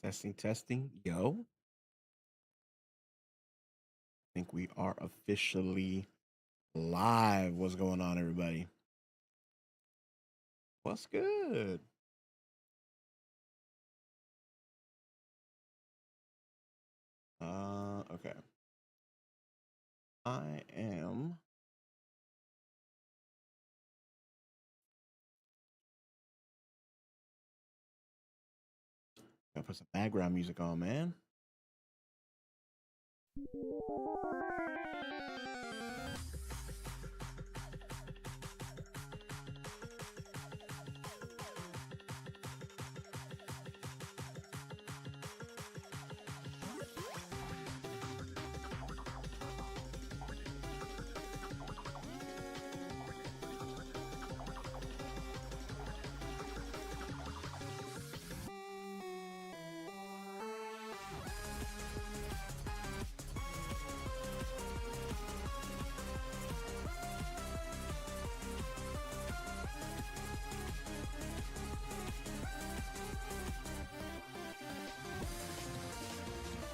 Testing, testing. Yo, I think we are officially live. What's going on, everybody? What's good? Okay. I am gonna put some background music on, man.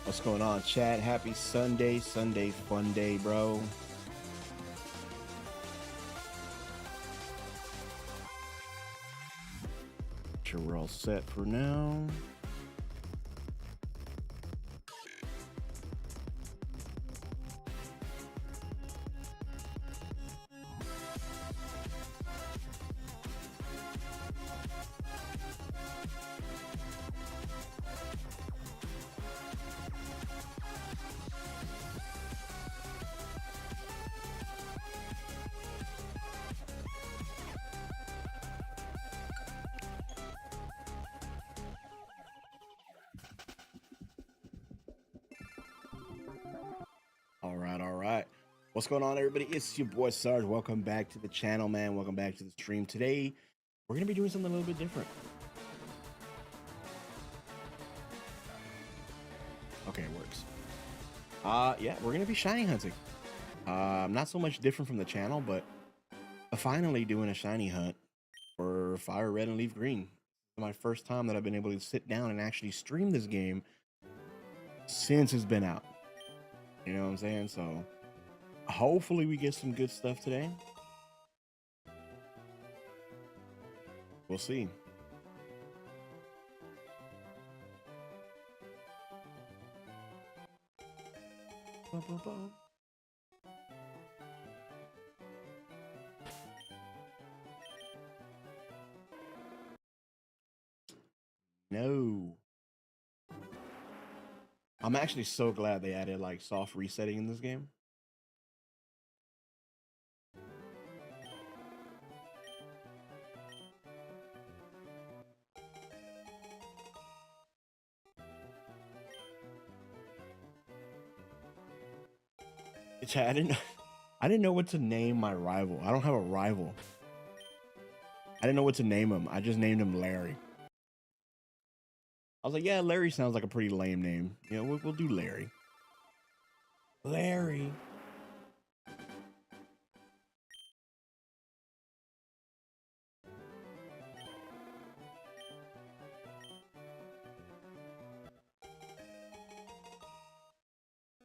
What's going on, chat? Happy Sunday, Sunday fun day, bro. Sure, we're all set for now. All right. What's going on, everybody? It's your boy Sarge. Welcome back to the channel, man. Welcome back to the stream. Today, we're gonna be doing something a little bit different. Okay, it works. Yeah, we're gonna be shiny hunting. Not so much different from the channel, but finally doing a shiny hunt for Fire Red and Leaf Green. My first time that I've been able to sit down and actually stream this game since it's been out. You know what I'm saying? So hopefully we get some good stuff today. We'll see. No. I'm actually so glad they added like soft resetting in this game. I didn't know what to name my rival. I don't have a rival. I didn't know what to name him. I just named him Larry. I was like, yeah, Larry sounds like a pretty lame name. You know, we'll do Larry. Larry.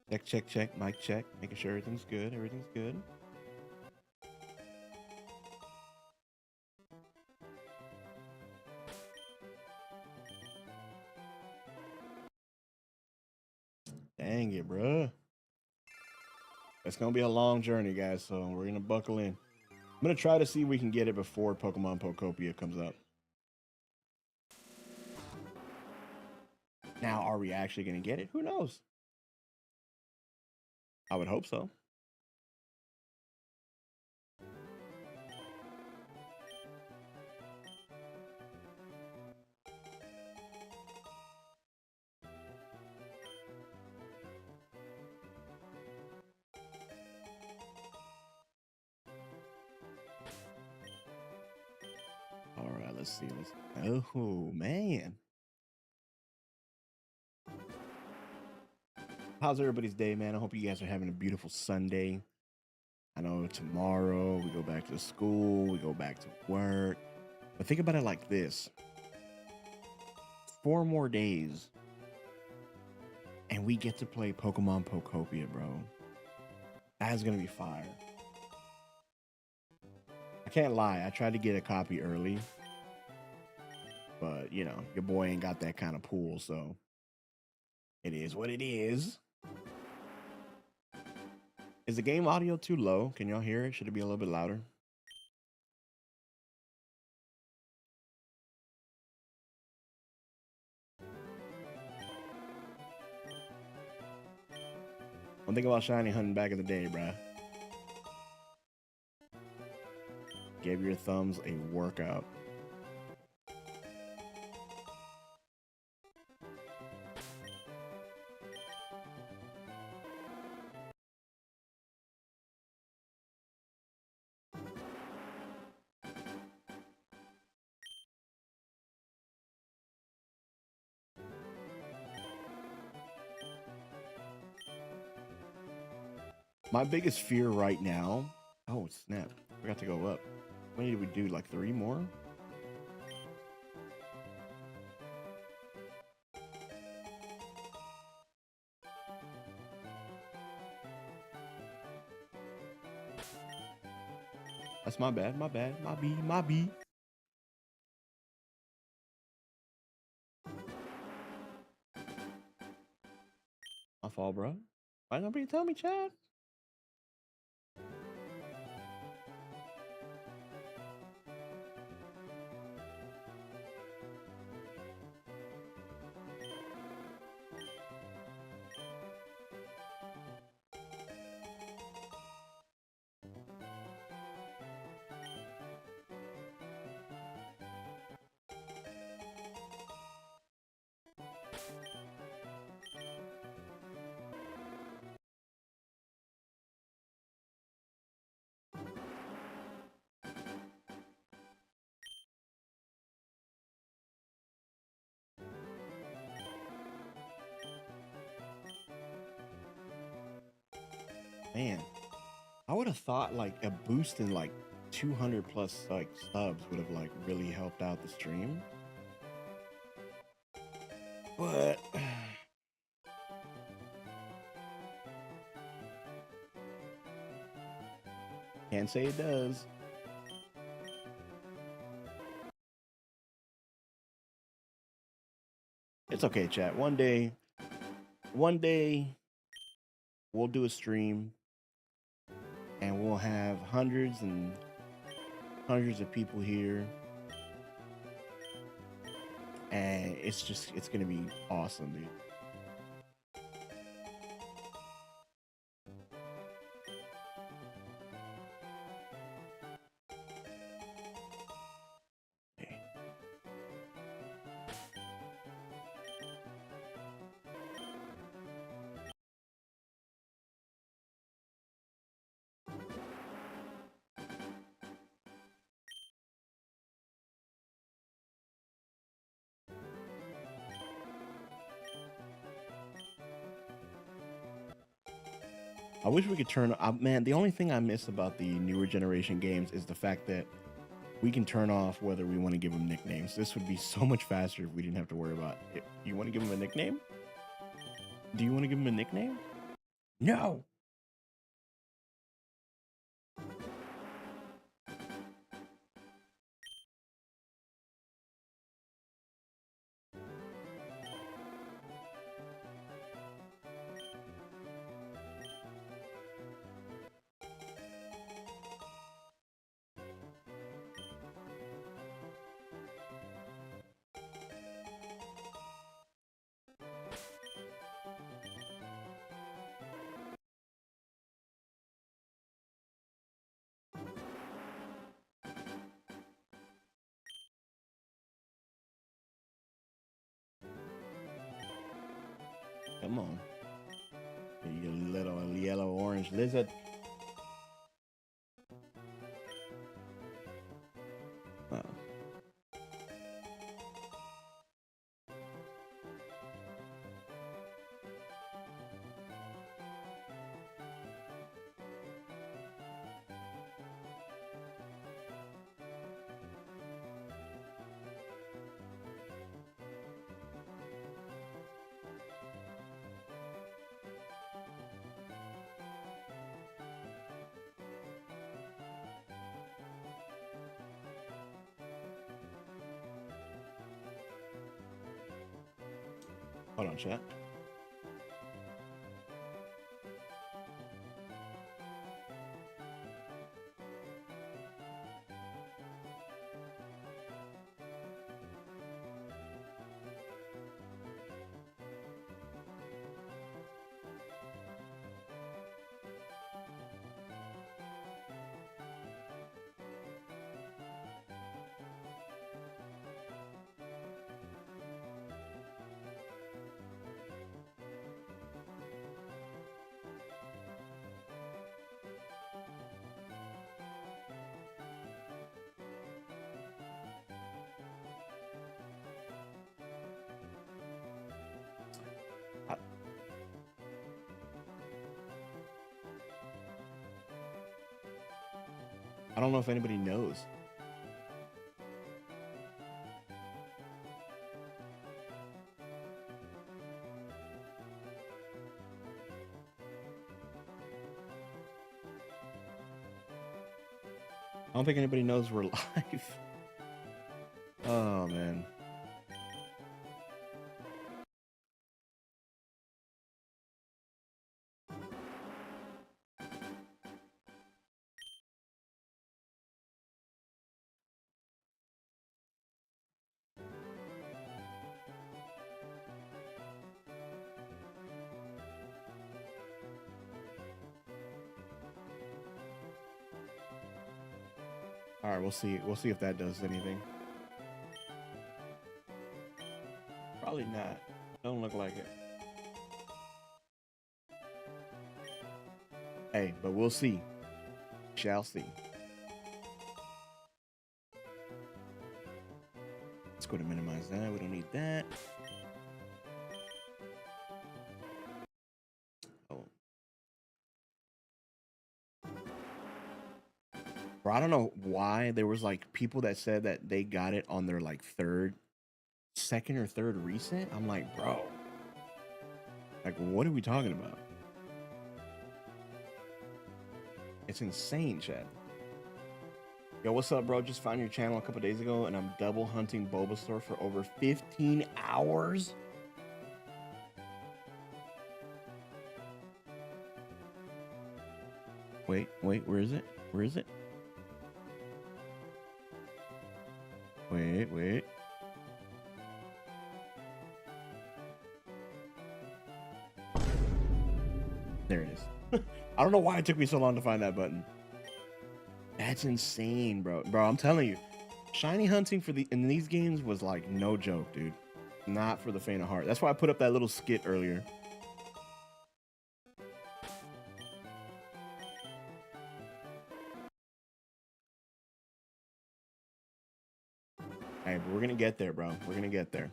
Check, check, check, mic check, making sure everything's good. Everything's good. Dang it, bruh. It's gonna be a long journey, guys. So we're gonna buckle in. I'm gonna try to see if we can get it before Pokemon Pokopia comes up. Now, are we actually gonna get it? Who knows? I would hope so. All right, let's see. Oh man, how's everybody's day, man? I hope you guys are having a beautiful Sunday. I know tomorrow we go back to school, we go back to work. But think about it like this: 4 more days and we get to play Pokemon Pokopia, bro. That is gonna be fire. I can't lie, I tried to get a copy early, but you know, your boy ain't got that kind of pool, so it is what it is. Is the game audio too low? Can y'all hear it? Should it be a little bit louder? One thing about shiny hunting back in the day, bruh. Gave your thumbs a workout. My biggest fear right now. Oh snap! Forgot to go up. What did we do? Like 3 more? That's my bad. My bad. My B. My B. My fault, bro. Why nobody tell me, Chad? Man, I would have thought like a boost in like 200 plus like subs would have like really helped out the stream. But can't say it does. It's okay, chat. One day we'll do a stream and we'll have hundreds and hundreds of people here. And it's gonna be awesome, dude. Okay. I wish we could turn. Man, the only thing I miss about the newer generation games is the fact that we can turn off whether we want to give them nicknames. This would be so much faster if we didn't have to worry about it. You want to give them a nickname? Do you want to give them a nickname? No. Come on. You little yellow orange lizard. Oh. Hold on, chat. I don't know if anybody knows. I don't think anybody knows we're live. Oh, man. All right, we'll see. We'll see if that does anything. Probably not. Don't look like it. Hey, but we'll see. Shall see. Let's go to minimize that. We don't need that. Oh. Bro, I don't know why there was like people that said that they got it on their like second or third reset. I'm like, bro, like, what are we talking about? It's insane, Chad. Yo, what's up, bro? Just found your channel a couple days ago, and I'm double hunting Bulbasaur for over 15 hours. Wait, where is it? Where is it? Wait. There it is. I don't know why it took me so long to find that button. That's insane, bro. Bro, I'm telling you, shiny hunting in these games was like no joke, dude. Not for the faint of heart. That's why I put up that little skit earlier. Hey, but we're gonna get there, bro. We're gonna get there.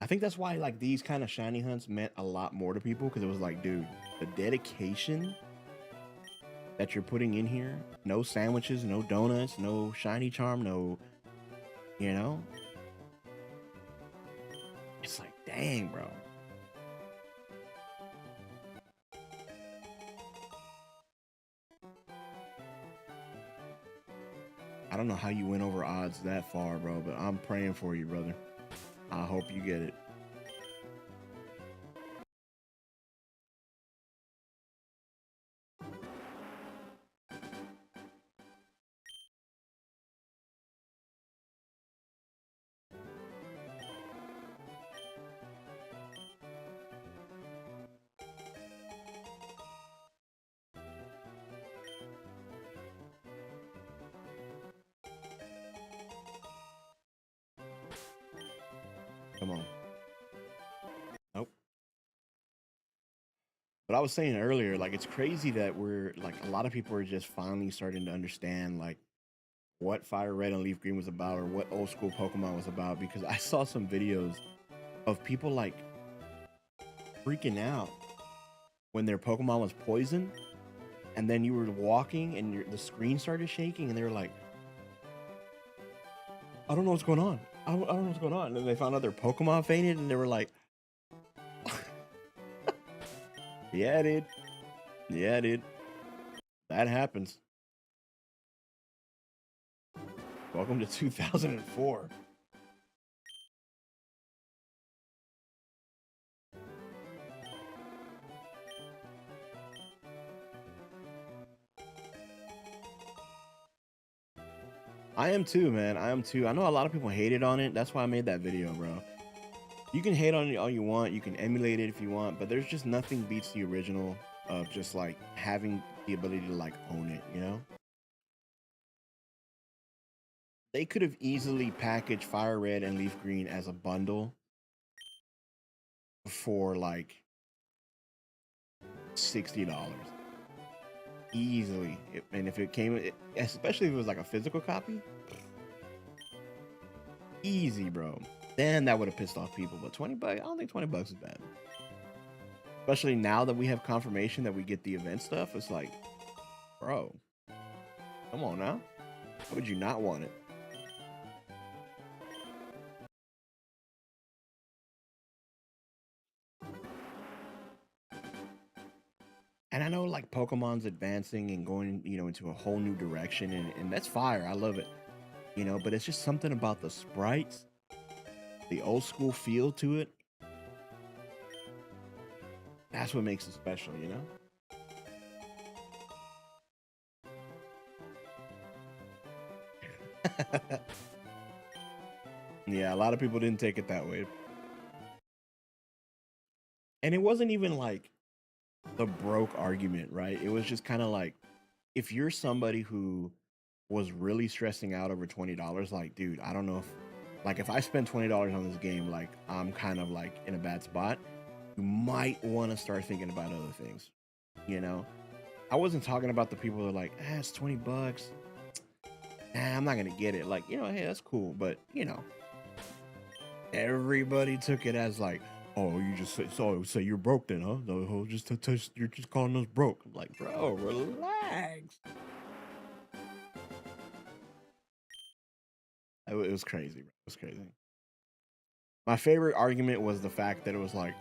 I think that's why like these kind of shiny hunts meant a lot more to people, because it was like, dude, the dedication that you're putting in here, no sandwiches, no donuts, no shiny charm, no, you know, it's like, dang, bro. I don't know how you went over odds that far, bro, but I'm praying for you, brother. I hope you get it. Come on. Nope. But I was saying earlier, like, it's crazy that we're like, a lot of people are just finally starting to understand like what Fire Red and Leaf Green was about, or what old school Pokemon was about, because I saw some videos of people like freaking out when their Pokemon was poisoned, and then you were walking and the screen started shaking, and they were like, I don't know what's going on. I don't know what's going on. And then they found out their Pokemon fainted, and they were like, yeah, dude. Yeah, dude. That happens. Welcome to 2004. I am too, man. I am too. I know a lot of people hated on it. That's why I made that video, bro. You can hate on it all you want. You can emulate it if you want, but there's just nothing beats the original of just like having the ability to like own it, you know? They could have easily packaged Fire Red and Leaf Green as a bundle for like $60 easily. And if it came, especially if it was like a physical copy, easy, bro. Then that would have pissed off people. But 20 bucks, I don't think 20 bucks is bad. Especially now that we have confirmation that we get the event stuff. It's like, bro, come on now. How would you not want it? And I know like Pokemon's advancing and going, into a whole new direction, and that's fire. I love it, but it's just something about the sprites, the old school feel to it. That's what makes it special, Yeah, a lot of people didn't take it that way. And it wasn't even like the broke argument, right? It was just kind of like if you're somebody who was really stressing out over $20, like, dude, I don't know if I spend $20 on this game, like I'm kind of like in a bad spot, you might want to start thinking about other things, you know? I wasn't talking about the people that are like, it's 20 bucks. Nah, I'm not gonna get it. Like, hey, that's cool, but everybody took it as like, oh, you just say you're broke then, huh? No, you're just calling us broke. I'm like, bro, relax. It was crazy, bro. It was crazy. My favorite argument was the fact that it was like,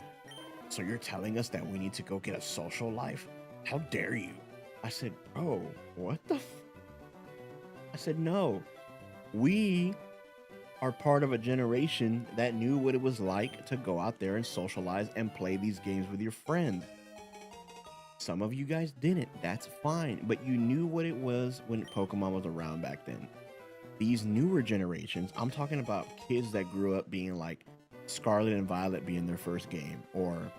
so you're telling us that we need to go get a social life? How dare you? I said, bro, what the? I said, no. We are part of a generation that knew what it was like to go out there and socialize and play these games with your friends. Some of you guys didn't. That's fine. But you knew what it was when Pokemon was around back then. These newer generations, I'm talking about kids that grew up being like Scarlet and Violet being their first game, or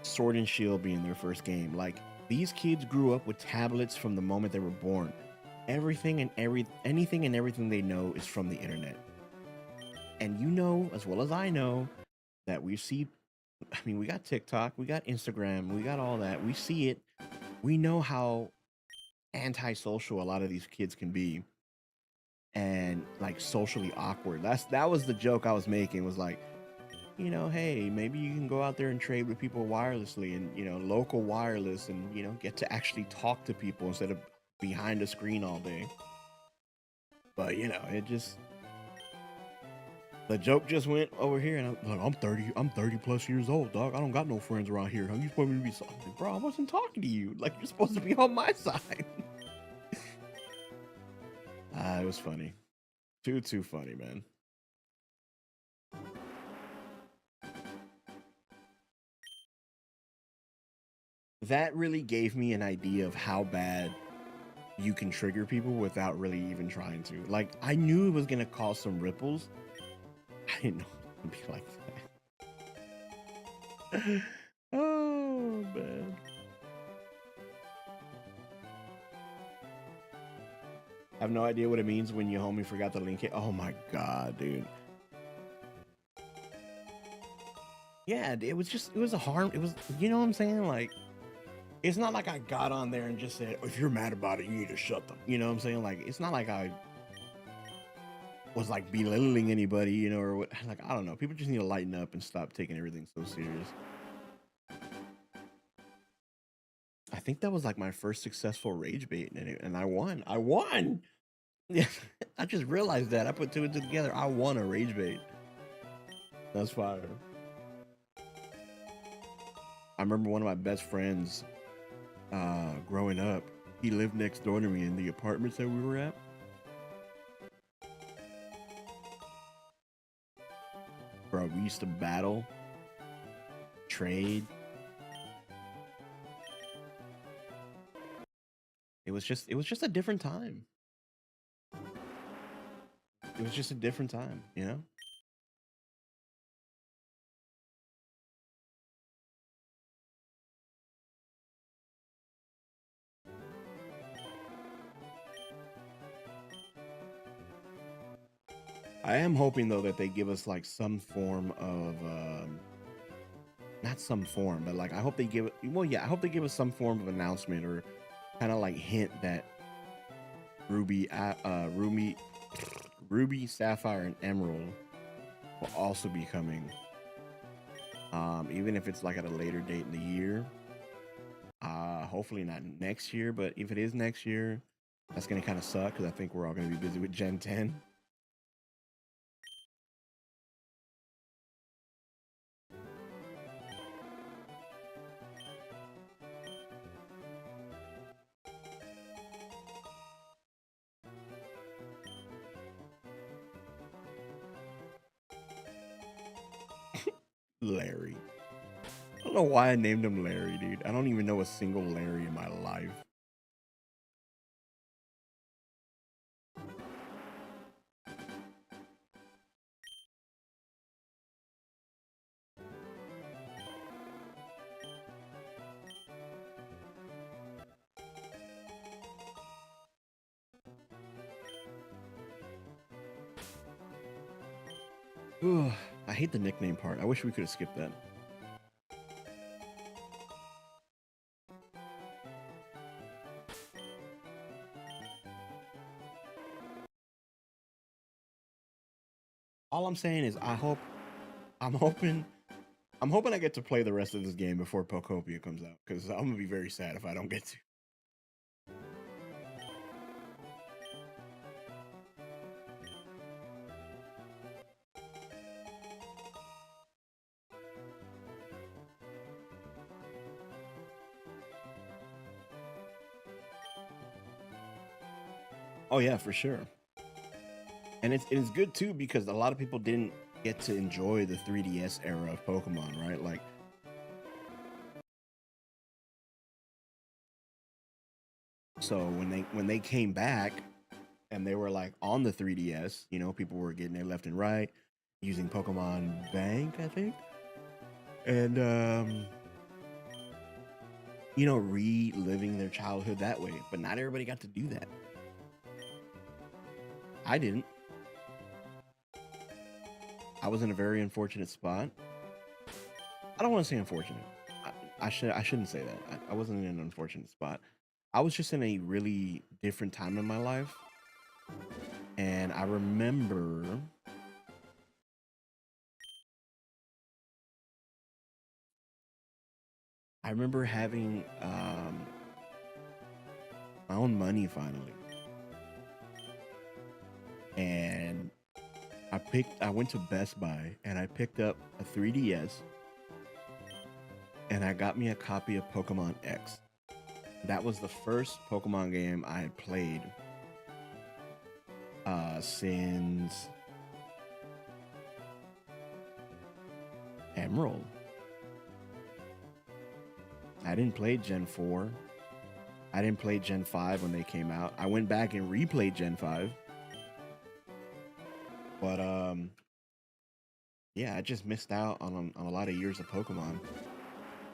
Sword and Shield being their first game. Like, these kids grew up with tablets from the moment they were born. Anything and everything they know is from the internet. And you know as well as I know that we got TikTok, we got Instagram, we got all that. We see it. We know how antisocial a lot of these kids can be, and like socially awkward. That was the joke I was making, was like, hey, maybe you can go out there and trade with people wirelessly, and local wireless, and get to actually talk to people instead of behind a screen all day. But it just, the joke just went over here, and I'm 30 plus years old, dog. I don't got no friends around here. How you supposed to be something? Bro, I wasn't talking to you. Like, you're supposed to be on my side. It was funny. Too funny, man. That really gave me an idea of how bad you can trigger people without really even trying to. Like, I knew it was gonna cause some ripples. I didn't know it would be like that. Oh man. I have no idea what it means when your homie forgot to link it. Oh my god, dude. Yeah, it was a harm. It was, you know what I'm saying? Like, it's not like I got on there and just said, if you're mad about it, you need to shut them. You know what I'm saying? Like, it's not like I was like belittling anybody, or what. Like, I don't know. People just need to lighten up and stop taking everything so serious. I think that was like my first successful rage bait, and I won. I won. Yeah, I just realized that. I put two and two together. I won a rage bait. That's fire. I remember one of my best friends growing up. He lived next door to me in the apartments that we were at. Bro, we used to battle, trade. It was just a different time. it was just a different time, you know. I am hoping though that they give us like some form of not some form, but like I hope they give it. Well, yeah, I hope they give us some form of announcement or kind of like hint that Ruby, Sapphire, and Emerald will also be coming. Even if it's like at a later date in the year. Hopefully not next year, but if it is next year, that's gonna kind of suck because I think we're all gonna be busy with Gen 10. Larry. I don't know why I named him Larry, dude. I don't even know a single Larry in my life. Ugh, I hate the nickname part. I wish we could have skipped that. All I'm saying is I'm hoping I'm hoping I get to play the rest of this game before Pokopia comes out because I'm gonna be very sad if I don't get to. Oh yeah, for sure. And it's good too because a lot of people didn't get to enjoy the 3DS era of Pokemon, right? Like so when they came back and they were like on the 3DS, you know, people were getting it left and right using Pokemon Bank, I think. And you know, reliving their childhood that way. But not everybody got to do that. I didn't. I was in a very unfortunate spot. I don't want to say unfortunate. I shouldn't say that. I wasn't in an unfortunate spot. I was just in a really different time in my life, and I remember having my own money finally, and I went to Best Buy and I picked up a 3DS, and I got me a copy of Pokemon X. That was the first Pokemon game I had played since Emerald. I didn't play Gen 4. I didn't play Gen 5 when they came out. I went back and replayed Gen 5. But yeah, I just missed out on a lot of years of Pokemon.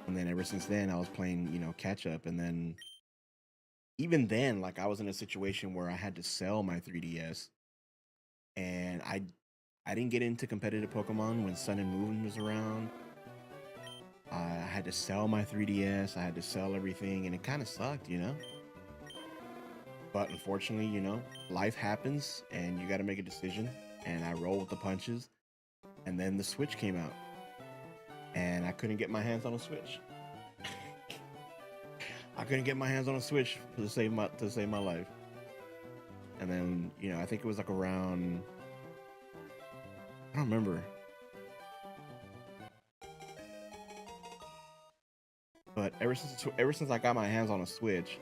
And then ever since then I was playing, you know, catch up, and then even then like I was in a situation where I had to sell my 3DS, and I didn't get into competitive Pokemon when Sun and Moon was around. I had to sell my 3DS. I had to sell everything, and it kind of sucked, you know. But unfortunately, you know, life happens, and you got to make a decision. And I roll with the punches. And then the Switch came out, and I couldn't get my hands on a Switch. I couldn't get my hands on a Switch to save my life. And then, you know, I think it was like around, I don't remember, but ever since I got my hands on a Switch,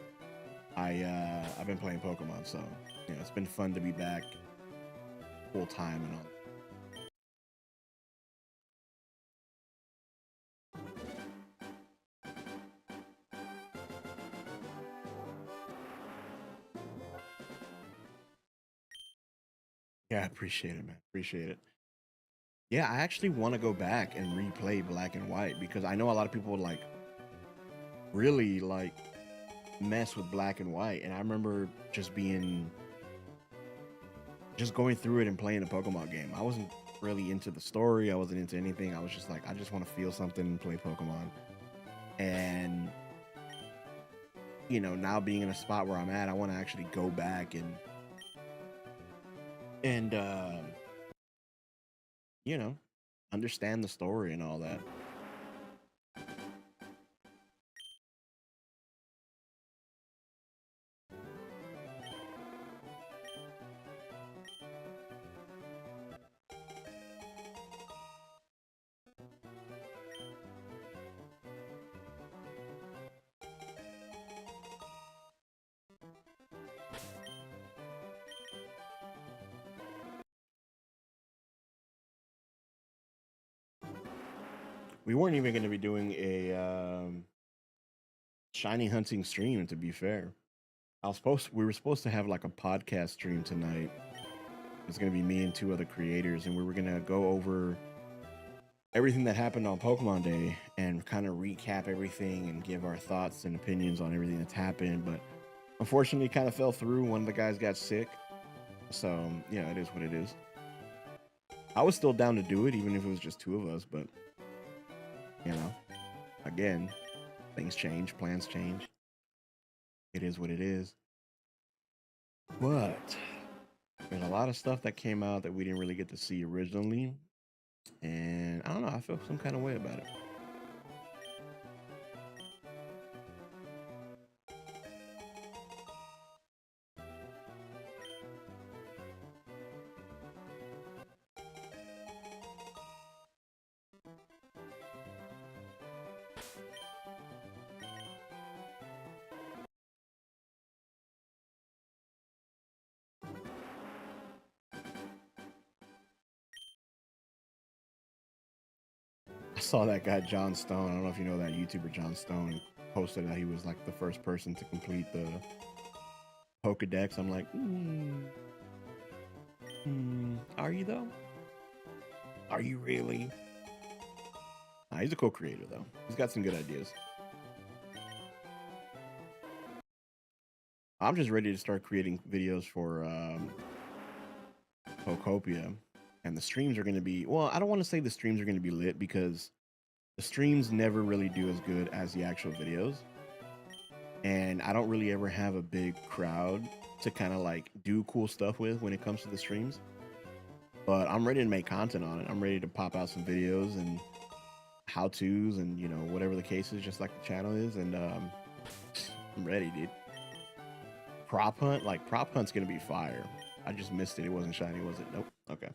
I've been playing Pokemon, so you know it's been fun to be back full time and all. Yeah, I appreciate it, man. Appreciate it. Yeah, I actually want to go back and replay Black and White because I know a lot of people like really like mess with Black and White, and I remember just going through it and playing a Pokemon game. I wasn't really into the story. I wasn't into anything. I was just like, I just want to feel something and play Pokemon. And now being in a spot where I'm at, I want to actually go back and you know understand the story and all that. We weren't even going to be doing a shiny hunting stream, to be fair. We were supposed to have like a podcast stream tonight. It's going to be me and two other creators, and we were going to go over everything that happened on Pokemon Day and kind of recap everything and give our thoughts and opinions on everything that's happened. But unfortunately, kind of fell through. One of the guys got sick, so it is what it is. I was still down to do it, even if it was just two of us. But you know, again, things change, plans change. It is what it is. But there's a lot of stuff that came out that we didn't really get to see originally, and I don't know. I feel some kind of way about it. I saw that guy John Stone. I don't know if you know that YouTuber John Stone posted that he was like the first person to complete the Pokedex. I'm like, are you though? Are you really? Nah, he's a co-creator though. He's got some good ideas. I'm just ready to start creating videos for Pokopia, and the streams are going to be well. I don't want to say the streams are going to be lit because the streams never really do as good as the actual videos, and I don't really ever have a big crowd to kind of like do cool stuff with when it comes to the streams. But I'm ready to make content on it. I'm ready to pop out some videos and how tos and whatever the case is, just like the channel is. And I'm ready, dude. Prop hunt's gonna be fire. I just missed it. It wasn't shiny, was it? Nope. Okay.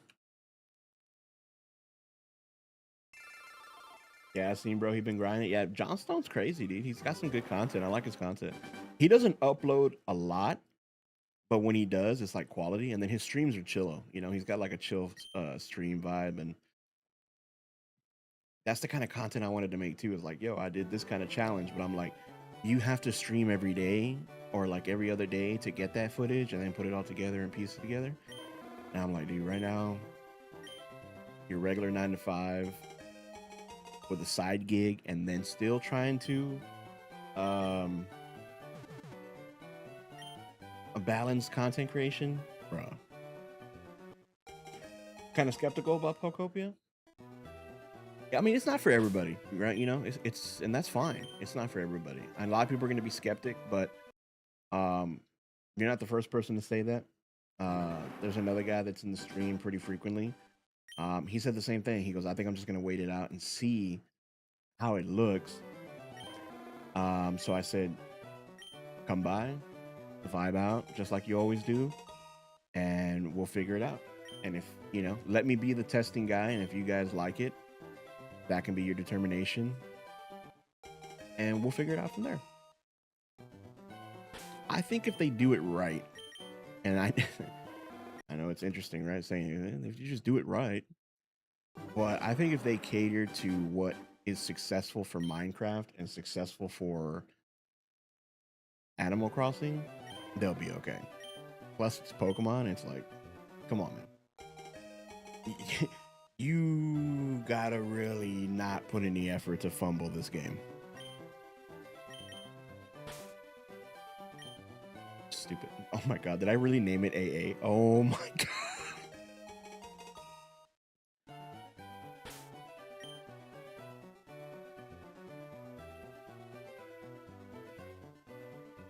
Yeah, I seen bro. He been grinding. Yeah, John Stone's crazy, dude. He's got some good content. I like his content. He doesn't upload a lot, but when he does, it's like quality. And then his streams are chillo. He's got like a chill stream vibe, and that's the kind of content I wanted to make too. Is like, yo, I did this kind of challenge, but I'm like, you have to stream every day or like every other day to get that footage and then put it all together and piece it together. And I'm like, dude, right now, your regular 9 to 5 with a side gig and then still trying to um a balanced content creation, bro. Kind of skeptical about Pokopia. I mean, it's not for everybody, right? It's and that's fine. It's not for everybody. And a lot of people are going to be skeptic, but um, you're not the first person to say that. There's another guy that's in the stream pretty frequently. He said the same thing. He goes, "I think I'm just going to wait it out and see how it looks." So I said, "Come by, vibe out, just like you always do, and we'll figure it out. And if let me be the testing guy, and if you guys like it." That can be your determination, and we'll figure it out from there. I think if they do it right, and I, I know it's interesting, right? Saying if you just do it right, but I think if they cater to what is successful for Minecraft and successful for Animal Crossing, they'll be okay. Plus, it's Pokemon. It's like, come on, man. You gotta really not put any effort to fumble this game. Stupid. Oh my god, did I really name it AA? Oh my god.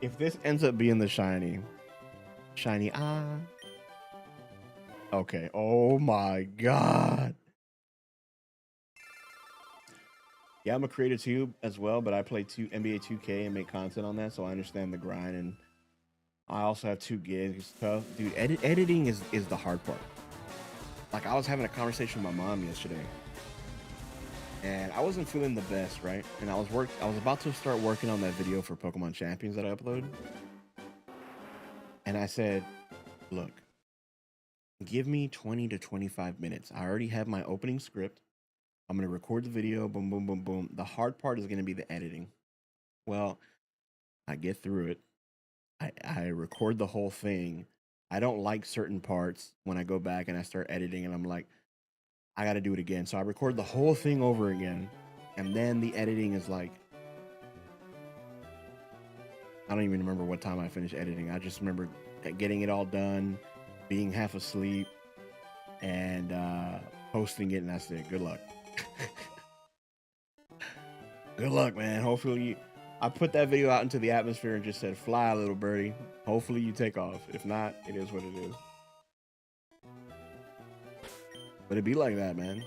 If this ends up being the shiny, okay. Oh my god. Yeah, I'm a creator too as well, but I play NBA 2K and make content on that, so I understand the grind. And I also have 2 gigs. It's tough, dude. Editing is the hard part. Like, I was having a conversation with my mom yesterday, and I wasn't feeling the best, right? And I was about to start working on that video for Pokemon Champions that I uploaded, and I said, "Look, give me 20 to 25 minutes. I already have my opening script. I'm gonna record the video. Boom, boom, boom, boom. The hard part is gonna be the editing." Well, I get through it. I record the whole thing. I don't like certain parts when I go back and I start editing, and I'm like, I got to do it again. So I record the whole thing over again, and then the editing is like, I don't even remember what time I finished editing. I just remember getting it all done, being half asleep, and posting it, and that's it. Good luck. Good luck, man. Hopefully I put that video out into the atmosphere and just said, fly, little birdie. Hopefully you take off. If not, it is what it is. But it'd be like that, man.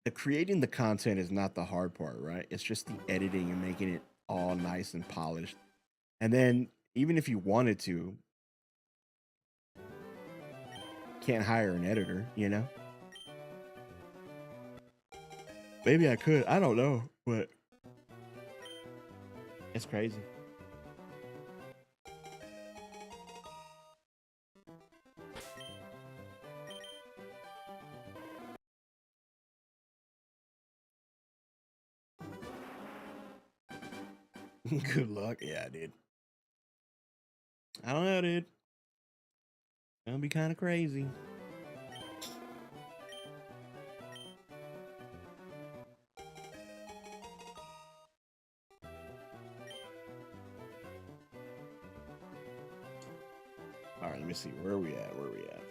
The creating the content is not the hard part, right? It's just the editing and making it all nice and polished. And then even if you wanted to, can't hire an editor, you know? Maybe I could. I don't know, but it's crazy. Good luck. Yeah, dude. I don't know, dude. It'll be kind of crazy. All right, let me see. Where are we at? Where are we at?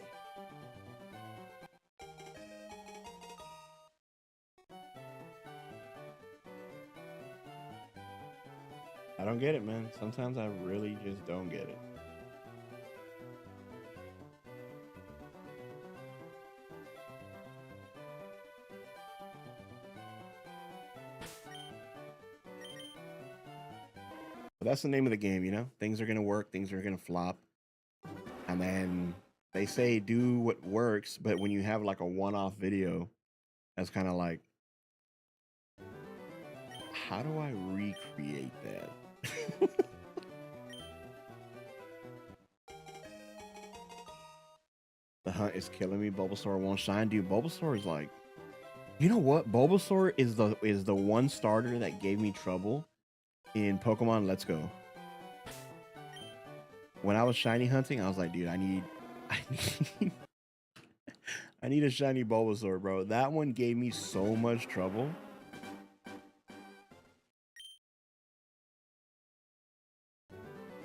I don't get it, man. Sometimes I really just don't get it. But that's the name of the game, you know? Things are going to work, things are going to flop. And then they say do what works, but when you have like a one-off video, that's kind of like, how do I recreate that? The hunt is killing me. Bulbasaur won't shine, dude. Bulbasaur is like, you know what? Bulbasaur is the one starter that gave me trouble in Pokemon Let's Go. When I was shiny hunting, I was like, dude, I need I need a shiny Bulbasaur, bro. That one gave me so much trouble.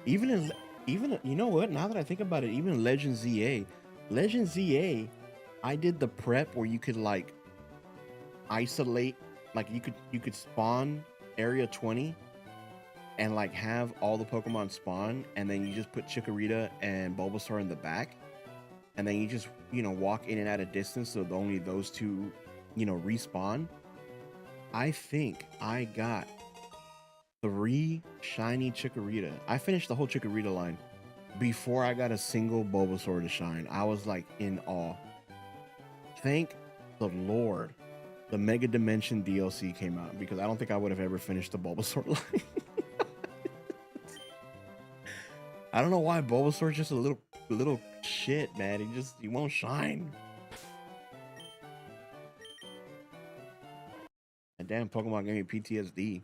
Even you know what? Now that I think about it, even Legend ZA, I did the prep where you could like isolate, like you could spawn area 20 and like have all the Pokemon spawn, and then you just put Chikorita and Bulbasaur in the back, and then you just, you know, walk in and out of distance so only those two, you know, respawn. I think I got 3 shiny Chikorita. I finished the whole Chikorita line before I got a single Bulbasaur to shine. I was like in awe. Thank the Lord the Mega Dimension DLC came out, because I don't think I would have ever finished the Bulbasaur line. I don't know why Bulbasaur's just a little shit, man. He won't shine. And damn, Pokemon gave me PTSD.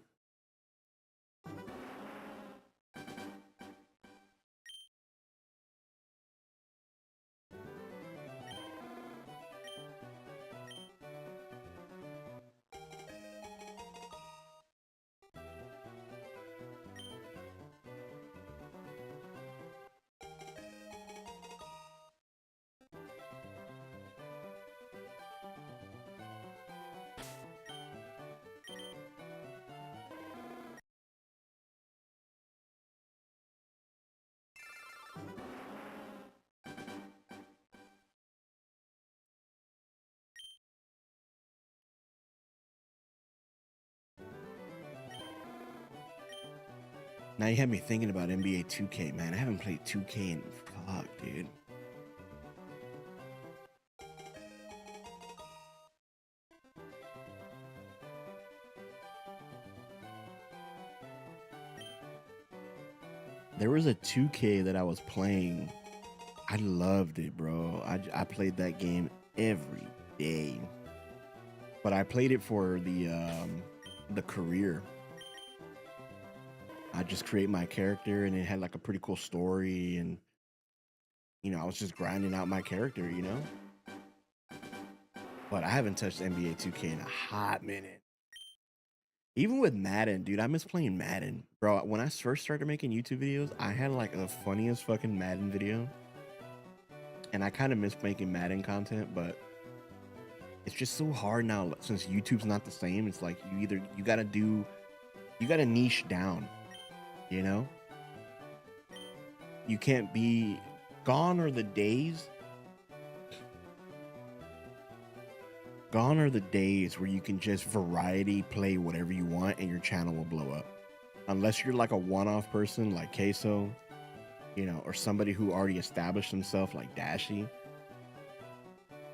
Now you have me thinking about NBA 2K, man. I haven't played 2K in fuck, dude. There was a 2K that I was playing. I loved it, bro. I played that game every day. But I played it for the career. I just create my character and it had like a pretty cool story, and I was just grinding out my character, But I haven't touched NBA 2K in a hot minute. Even with Madden, dude, I miss playing Madden. Bro, when I first started making YouTube videos, I had like the funniest fucking Madden video. And I kind of miss making Madden content, but it's just so hard now since YouTube's not the same. It's like you gotta niche down, you know? You can't be gone are the days. Gone are the days where you can just variety play whatever you want and your channel will blow up. Unless you're like a one-off person like Queso, or somebody who already established himself like Dashy.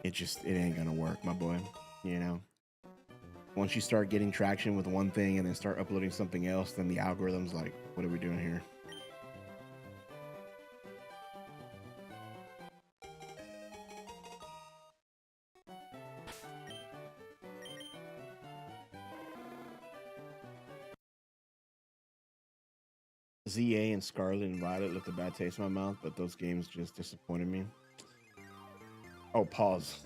It ain't gonna work, my boy. Once you start getting traction with one thing and then start uploading something else, then the algorithm's like, what are we doing here? ZA and Scarlet and Violet left a bad taste in my mouth, but those games just disappointed me. Oh, pause.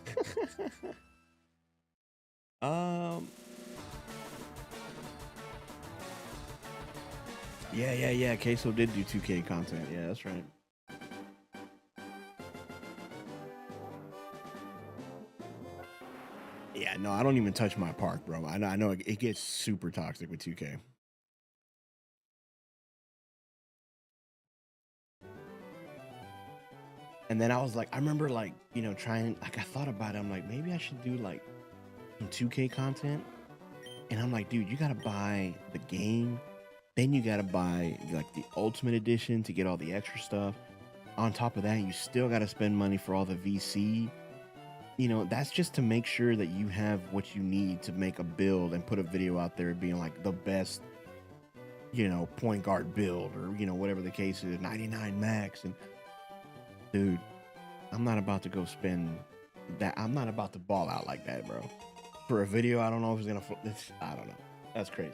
Yeah. Queso did do 2K content. Yeah, that's right. Yeah, no, I don't even touch my park, bro. I know it gets super toxic with 2K. And then I was like, I remember like, trying, like I thought about it. I'm like, maybe I should do like some 2K content. And I'm like, dude, you gotta buy the game. Then you gotta buy like the Ultimate Edition to get all the extra stuff. On top of that, you still gotta spend money for all the VC. That's just to make sure that you have what you need to make a build and put a video out there being like the best, point guard build, or, whatever the case is, 99 max. And dude, I'm not about to go spend that. I'm not about to ball out like that, bro. For a video, I don't know if it's gonna. I don't know. That's crazy.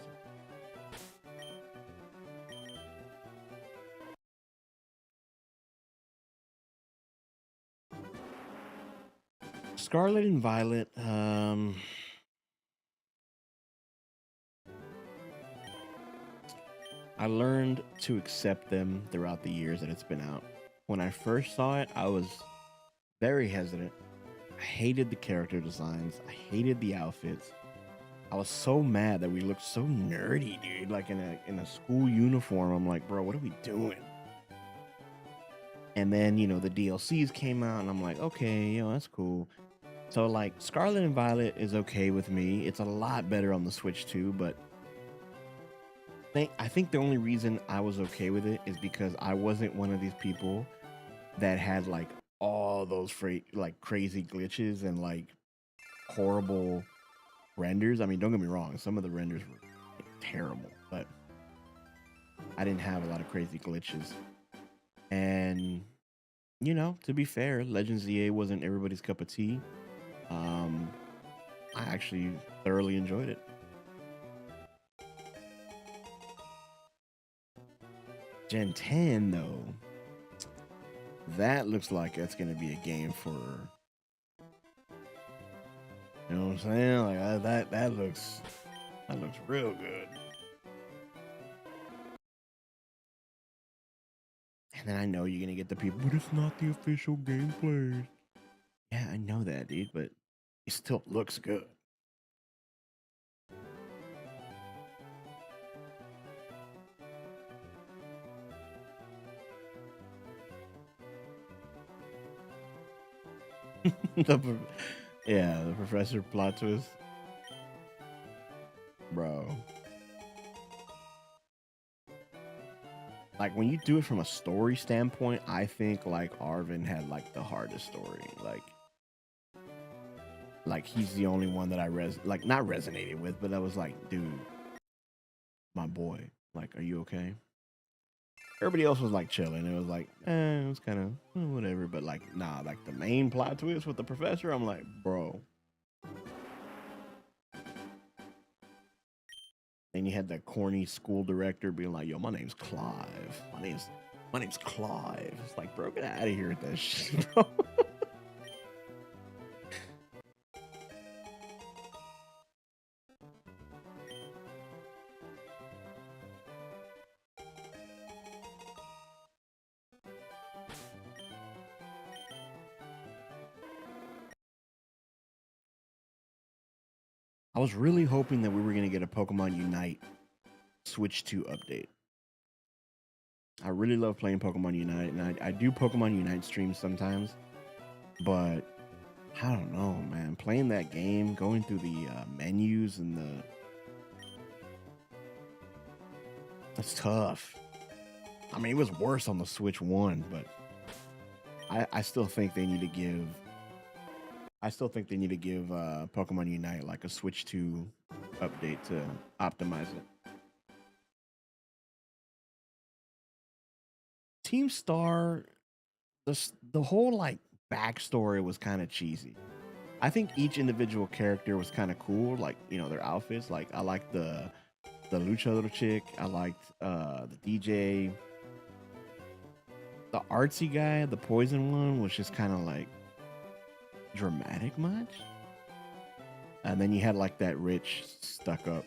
Scarlet and Violet. I learned to accept them throughout the years that it's been out. When I first saw it, I was very hesitant. I hated the character designs. I hated the outfits. I was so mad that we looked so nerdy, dude. Like in a school uniform. I'm like, bro, what are we doing? And then, the DLCs came out and I'm like, okay, that's cool. So like Scarlet and Violet is okay with me. It's a lot better on the Switch too, but I think the only reason I was okay with it is because I wasn't one of these people that had like all those like crazy glitches and like horrible renders. I mean, don't get me wrong, some of the renders were terrible, but I didn't have a lot of crazy glitches. And to be fair, Legends EA wasn't everybody's cup of tea. I actually thoroughly enjoyed it. Gen 10 though, that looks like that's gonna be a game for, you know what I'm saying? Like that looks real good. And then I know you're gonna get the people, but it's not the official gameplay. Yeah, I know that, dude, but it still looks good. The professor plot twist, bro. like when you do it from a story standpoint, I think like Arvin had like the hardest story. Like he's the only one that I not resonated with, but I was like, dude, my boy, like, are you okay? Everybody else was like chilling. It was like, it was kind of whatever. But like, nah, like the main plot twist with the professor, I'm like, bro. Then you had that corny school director being like, yo, my name's Clive. My name's Clive. It's like, bro, get out of here with that shit, bro. I was really hoping that we were gonna get a Pokemon Unite Switch 2 update. I really love playing Pokemon Unite, and I do Pokemon Unite streams sometimes, but I don't know, man. Playing that game, going through the menus and that's tough. I mean, it was worse on the Switch 1, but I still think they need to give. I still think they need to give Pokemon Unite like a Switch 2 update to optimize it. Team Star, the whole like backstory was kind of cheesy. I think each individual character was kind of cool, like their outfits. Like I liked the Lucha little chick. I liked the DJ. The artsy guy, the poison one, was just kind of like dramatic much. And then you had like that rich, stuck up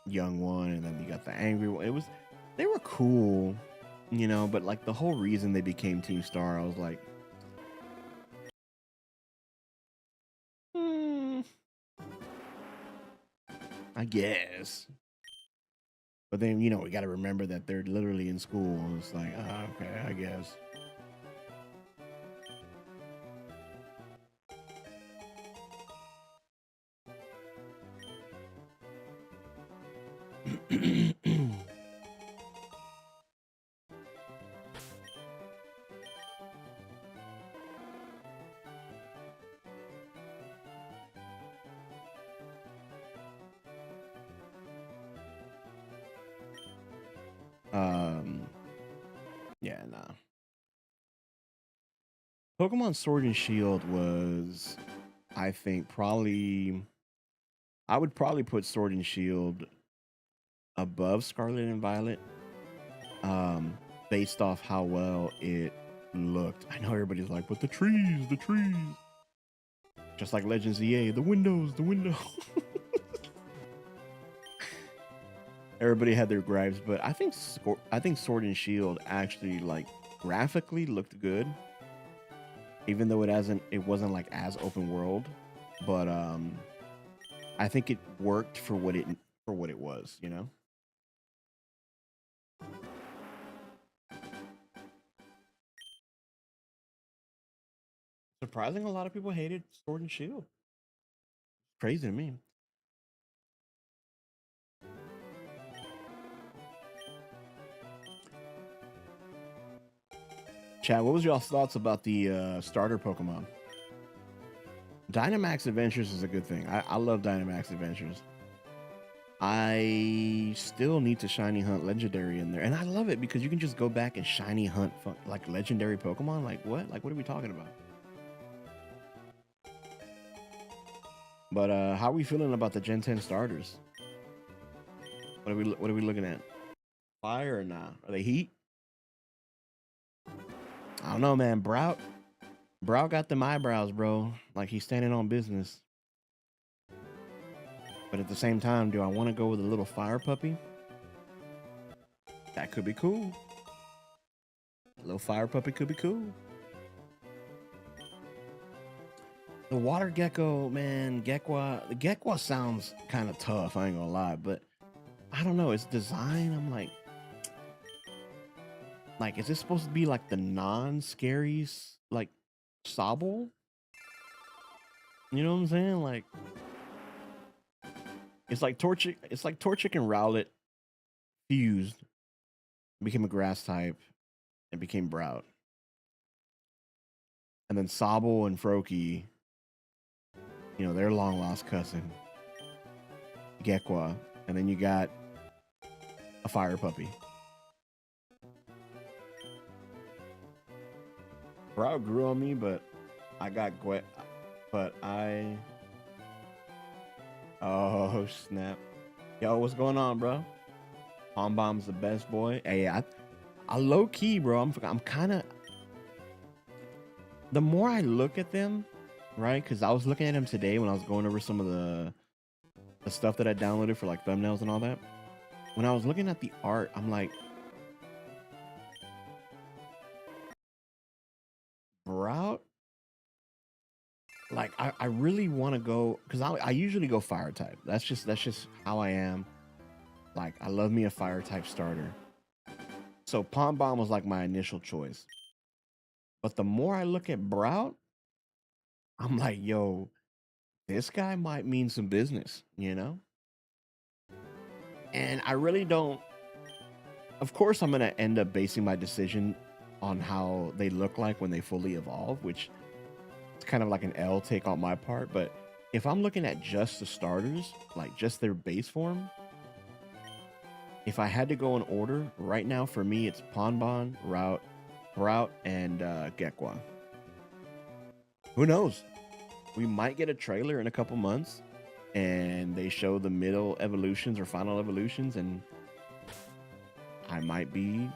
young one, and then you got the angry one. They were cool, but like the whole reason they became Team Star, I was like, I guess. But then, we got to remember that they're literally in school. And it's like, okay, I guess. Yeah, nah. Pokemon Sword and Shield was, I think, I would probably put Sword and Shield above Scarlet and Violet, based off how well it looked. I know everybody's like, but the trees. Just like Legends EA, the windows. Everybody had their gripes, but I think Sword and Shield actually like graphically looked good, even though it wasn't like as open world. But I think it worked for what it was. Surprising, a lot of people hated Sword and Shield. Crazy to me. Chad, what was y'all's thoughts about the starter Pokemon? Dynamax Adventures is a good thing. I love Dynamax Adventures. I still need to shiny hunt legendary in there, and I love it because you can just go back and shiny hunt like legendary Pokemon. Like what? Like what are we talking about? But how are we feeling about the Gen 10 starters? What are we looking at? Fire or nah? Are they heat? I don't know, man. Brow got them eyebrows, bro. Like he's standing on business. But at the same time, do I want to go with a little fire puppy? That could be cool. A little fire puppy could be cool. The water gecko, man, Gekwa sounds kind of tough, I ain't gonna lie, but I don't know, its design, I'm like, is this supposed to be like the non-scary, like, Sobble? You know what I'm saying? Like, it's like Torchic and Rowlet fused. became a grass type, and became Brout. And then Sobble and Froakie, you know, their long lost cousin, Gekwa. And then you got a fire puppy. Brout grew on me, but I got but I. Oh snap! Yo, what's going on, bro? Palm Bomb's the best boy. Hey, I low key, bro. I'm kind of. The more I look at them, right? Because I was looking at them today when I was going over some of the stuff that I downloaded for like thumbnails and all that. When I was looking at the art, I'm like, Brout. Like I really want to go because I usually go fire type. That's just how I am. Like I love me a fire type starter. So Palm Bomb was like my initial choice. But the more I look at Brout, I'm like, yo, this guy might mean some business, you know? And I really don't. Of course, I'm going to end up basing my decision on how they look like when they fully evolve, which is kind of like an L take on my part. But if I'm looking at just the starters, like just their base form, if I had to go in order right now, for me, it's Ponbon, Brout, and Gekwa. Who knows? We might get a trailer in a couple months and they show the middle evolutions or final evolutions, and I might be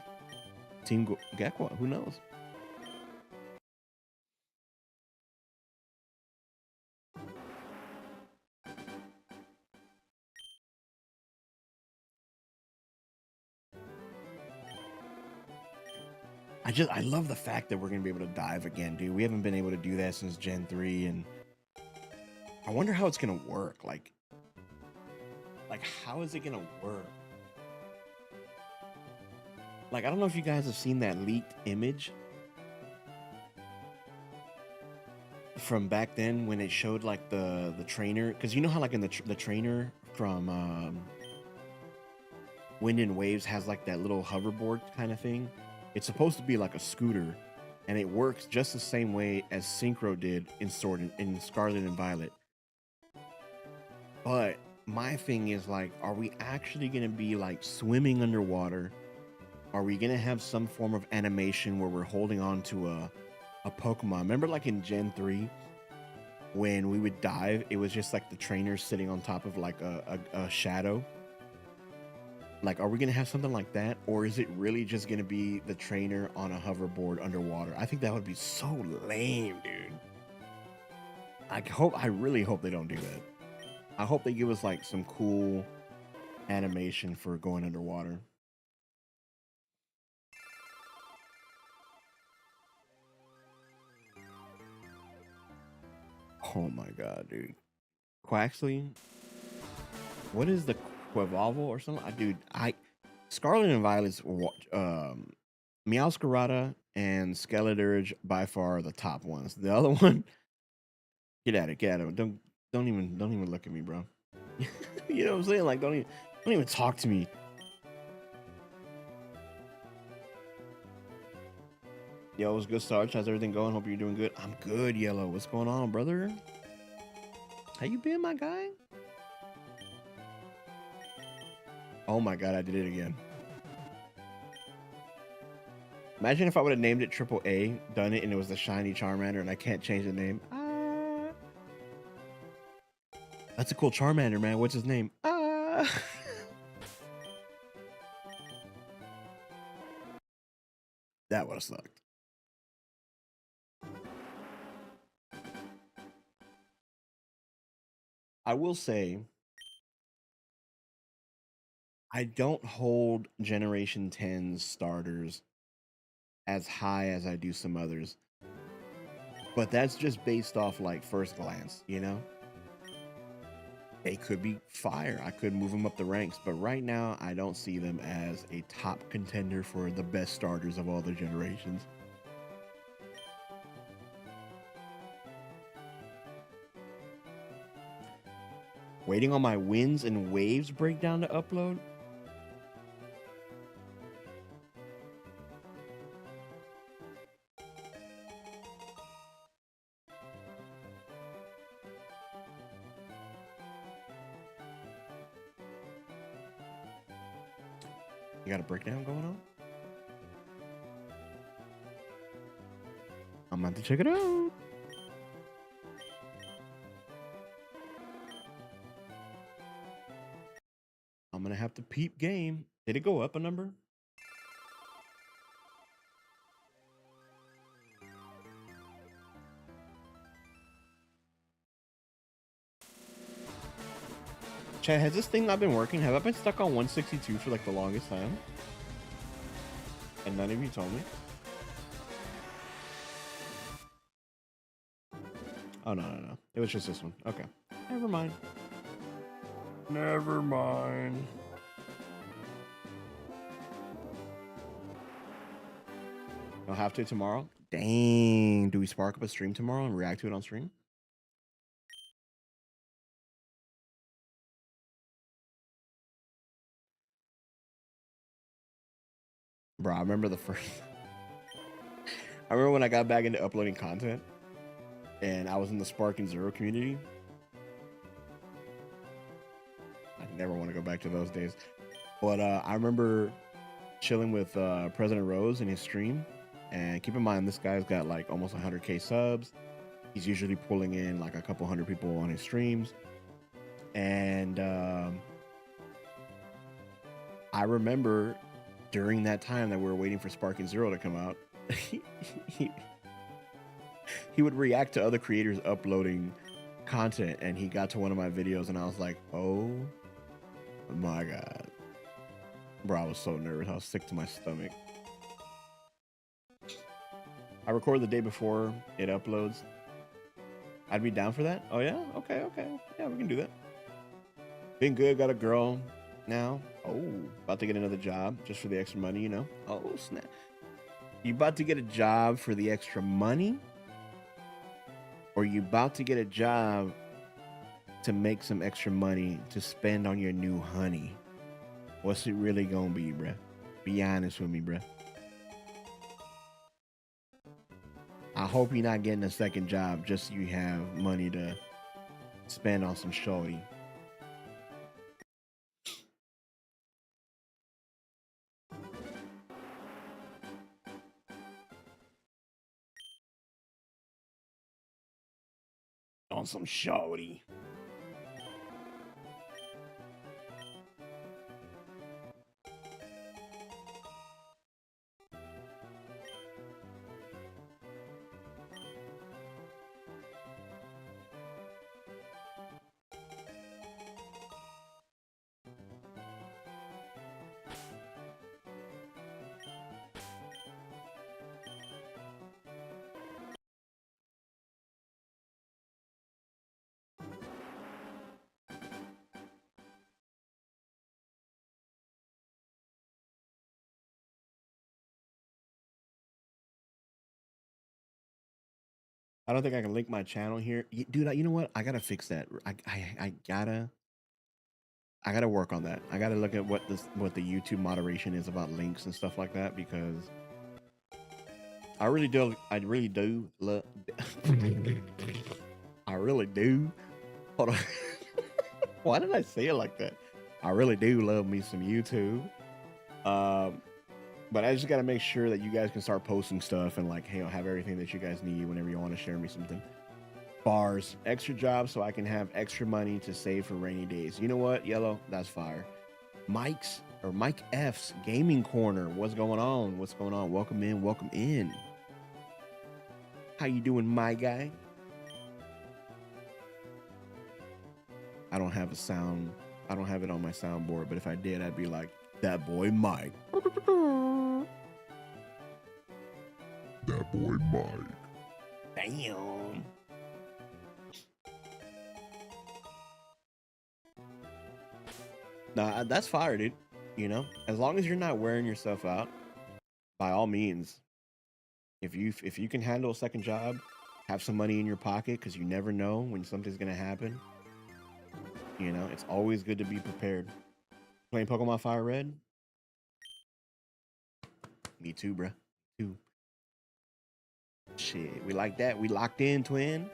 Team Gekwa. Who knows? I love the fact that we're gonna be able to dive again, dude. We haven't been able to do that since Gen 3, and I wonder how it's gonna work. Like how is it gonna work? Like, I don't know if you guys have seen that leaked image from back then when it showed like the trainer, because you know how like in the trainer from Wind and Waves has like that little hoverboard kind of thing. It's supposed to be like a scooter, and it works just the same way as Synchro did in Scarlet and Violet. But my thing is like, are we actually gonna be like swimming underwater? Are we gonna have some form of animation where we're holding on to a Pokemon? Remember, like in Gen 3, when we would dive, it was just like the trainer sitting on top of like a shadow. Like, are we gonna have something like that, or is it really just gonna be the trainer on a hoverboard underwater? I think that would be so lame, dude. I really hope they don't do that. I hope they give us like some cool animation for going underwater. Oh my god, dude. Quaxley? What is the Quavalvo or something? Dude, Scarlet and Violet's Meowscarada and Skeledirge by far are the top ones. The other one, get at it. Don't even look at me, bro. You know what I'm saying? Like, don't even talk to me. Yo, what's good, Sarge? How's everything going? Hope you're doing good. I'm good, Yellow. What's going on, brother? How you been, my guy? Oh my god, I did it again. Imagine if I would have named it Triple A, done it, and it was the shiny Charmander, and I can't change the name. That's a cool Charmander, man. What's his name? That would have sucked. I will say, I don't hold Generation 10's starters as high as I do some others. But that's just based off like first glance, you know? They could be fire. I could move them up the ranks, but right now I don't see them as a top contender for the best starters of all the generations. Waiting on my Winds and Waves breakdown to upload. You got a breakdown going on? I'm about to check it out. I'm gonna have to peep game. Did it go up a number? Chad, has this thing not been working? Have I been stuck on 162 for like the longest time? And none of you told me? Oh, no. It was just this one. Okay. Never mind. Never mind. I'll have to tomorrow. Dang. Do we spark up a stream tomorrow and react to it on stream? Bro, I remember the first... I remember when I got back into uploading content and I was in the Sparking Zero community. I never want to go back to those days. But I remember chilling with President Rose in his stream. And keep in mind, this guy's got like almost 100K subs. He's usually pulling in like a couple hundred people on his streams. And I remember during that time that we were waiting for Sparking Zero to come out, he would react to other creators uploading content, and he got to one of my videos and I was like, oh my God. Bro, I was so nervous. I was sick to my stomach. I record the day before it uploads. I'd be down for that. Oh yeah? Okay. Yeah, we can do that. Been good, got a girl now. Oh, about to get another job just for the extra money, you know? Oh, snap. You about to get a job for the extra money? Or you about to get a job to make some extra money to spend on your new honey? What's it really gonna be, bruh? Be honest with me, bruh. I hope you're not getting a second job just so you have money to spend on some shorty. On some shorty. I don't think I can link my channel here. Dude, you know what? I gotta fix that. I gotta work on that. I gotta look at what the YouTube moderation is about links and stuff like that, because I really do love I really do. Hold on. Why did I say it like that? I really do love me some YouTube. But I just got to make sure that you guys can start posting stuff and like, hey, I'll have everything that you guys need whenever you want to share me something. Bars, extra jobs so I can have extra money to save for rainy days. You know what, Yellow? That's fire. Mike F's Gaming Corner. What's going on? What's going on? Welcome in. Welcome in. How you doing, my guy? I don't have a sound. I don't have it on my soundboard, but if I did, I'd be like, that boy Mike. That boy Mike. Damn. Nah, that's fire, dude. You know, as long as you're not wearing yourself out, by all means. If you can handle a second job, have some money in your pocket, because you never know when something's gonna happen. You know, it's always good to be prepared. Playing Pokemon Fire Red? Me too, bruh. Too. Shit, we like that. We locked in, twin.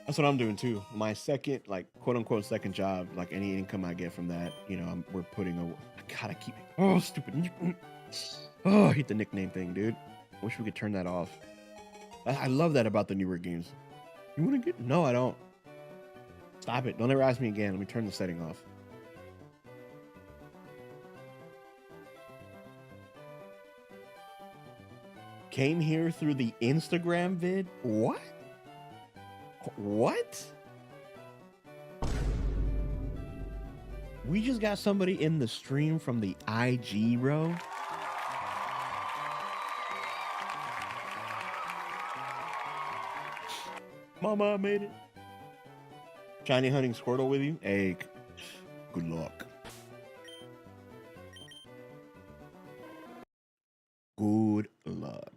That's what I'm doing too. My second, like, quote unquote, second job, like any income I get from that, you know, we're putting a. God, I keep. Oh, stupid. Oh, I hate the nickname thing, dude. I wish we could turn that off. I love that about the newer games. You want to get? No, I don't. Stop it. Don't ever ask me again. Let me turn the setting off. Came here through the Instagram vid? What? What? We just got somebody in the stream from the IG, bro. Mama, I made it. Shiny hunting Squirtle with you? Hey, good luck. Good luck.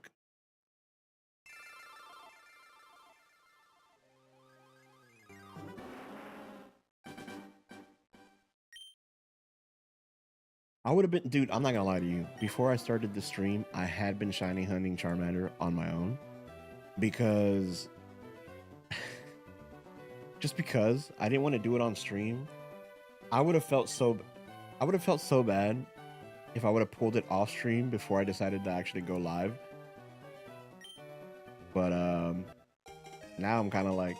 I would have been, dude, I'm not gonna lie to you. Before I started the stream, I had been shiny hunting Charmander on my own because just because I didn't want to do it on stream. I would have felt so bad if I would have pulled it off stream before I decided to actually go live. But now I'm kind of like,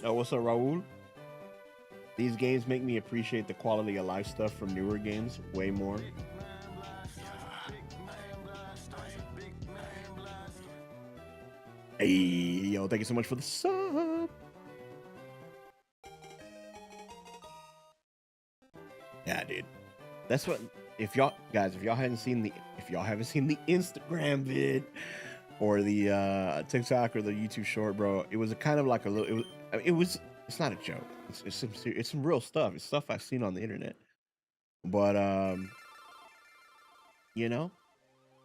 Oh, what's up, Raul? These games make me appreciate the quality of life stuff from newer games way more. Hey, yo, thank you so much for the sub. Yeah, dude. That's what, if y'all haven't seen the Instagram vid or the TikTok or the YouTube short, bro, it was a kind of like a little, it's not a joke. It's some real stuff. It's stuff I've seen on the internet. But you know,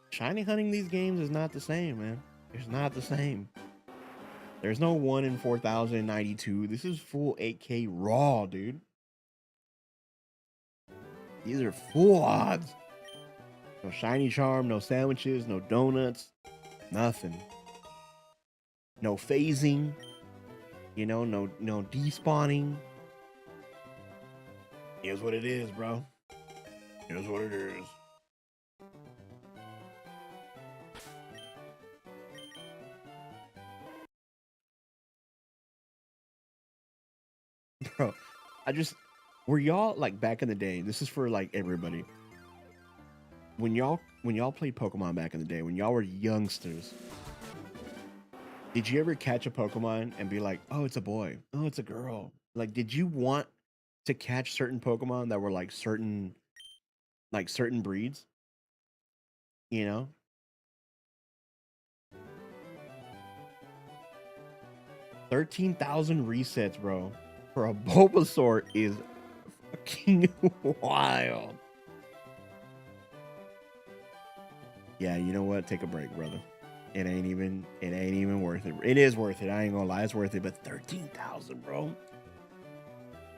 shiny hunting these games is not the same, man. It's not the same. There's no 1 in 4,092. This is full 8K raw, dude. These are full odds. No shiny charm, no sandwiches, no donuts, nothing. No phasing, you know, no despawning. Here's what it is, bro. Here's what it is. Bro, were y'all like back in the day? This is for like everybody. When y'all played Pokemon back in the day, when y'all were youngsters, did you ever catch a Pokemon and be like, "Oh, it's a boy. Oh, it's a girl"? Like, did you want to catch certain Pokemon that were like certain breeds? You know, 13,000 resets, bro, for a Bulbasaur is fucking wild. Yeah, you know what? Take a break, brother. It ain't even worth it. It is worth it. I ain't gonna lie, it's worth it. But 13,000, bro.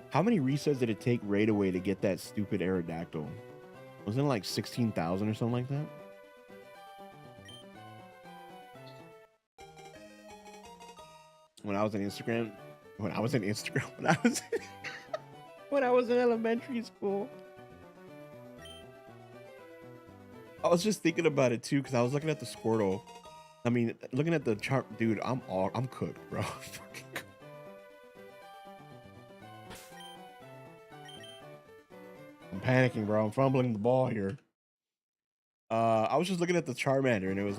How many resets did it take Raid Away to get that stupid Aerodactyl? Wasn't it like 16,000 or something like that? When I was in elementary school. I was just thinking about it too, because I was looking at the Squirtle. I mean, looking at the chart, dude, I'm cooked, bro. I'm panicking, bro. I'm fumbling the ball here. I was just looking at the Charmander, and it was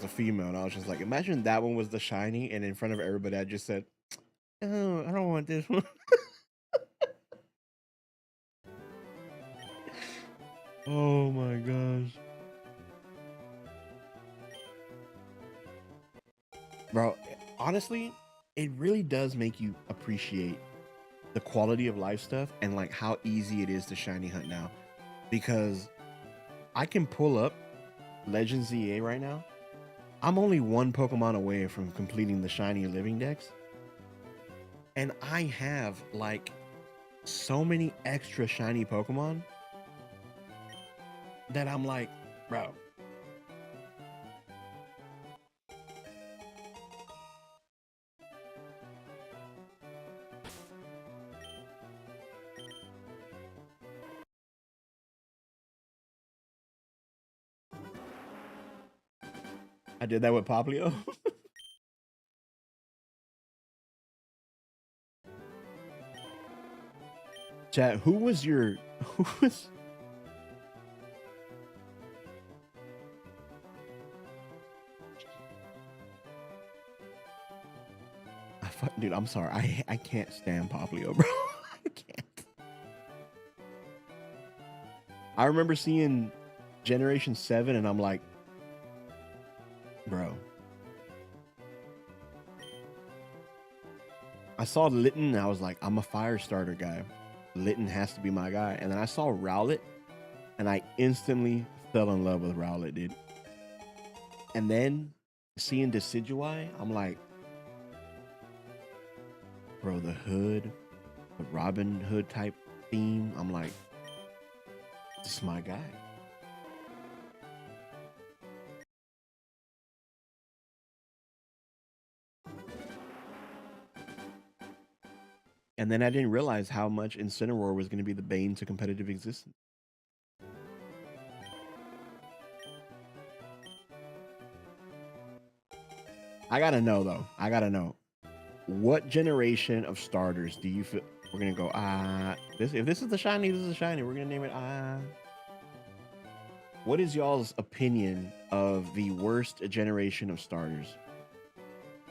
a female, and I was just like, imagine that one was the shiny, and in front of everybody, I just said, "Oh, I don't want this one." Oh my gosh, bro. Honestly, it really does make you appreciate the quality of life stuff and like how easy it is to shiny hunt now, because I can pull up Legends ZA right now. I'm only one Pokemon away from completing the shiny living dex, and I have like so many extra shiny Pokemon that I'm like, bro, I did that with Poplio. Chat, who was who was dude, I'm sorry. I can't stand Poplio, bro. I can't. I remember seeing Generation 7 and I'm like, bro. I saw Litten and I was like, I'm a fire starter guy. Litten has to be my guy. And then I saw Rowlet and I instantly fell in love with Rowlet, dude. And then seeing Decidueye, I'm like, bro, the hood, the Robin Hood type theme, I'm like, this is my guy. And then I didn't realize how much Incineroar was going to be the bane to competitive existence. I gotta know though. I gotta know. What generation of starters do you feel we're gonna go? If this is the shiny, this is the shiny. We're gonna name it. What is y'all's opinion of the worst generation of starters?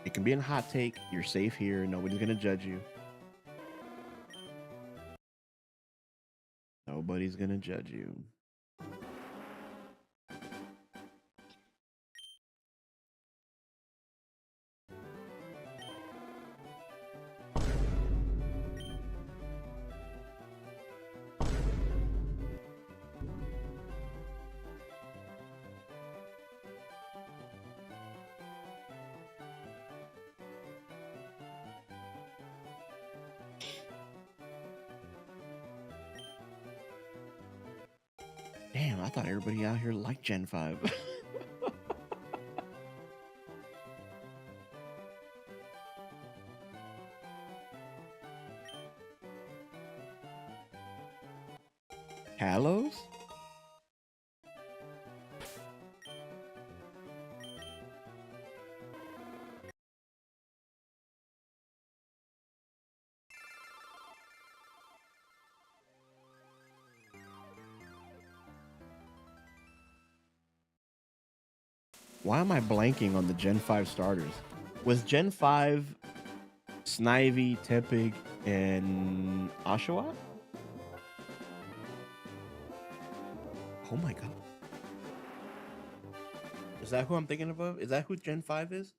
It can be a hot take. You're safe here. Nobody's gonna judge you. Nobody's gonna judge you. Damn, I thought everybody out here liked Gen 5. Kalos? Why am I blanking on the Gen 5 starters? Was Gen 5 Snivy, Tepig, and Oshawott? Oh my god. Is that who I'm thinking of? Is that who Gen 5 is?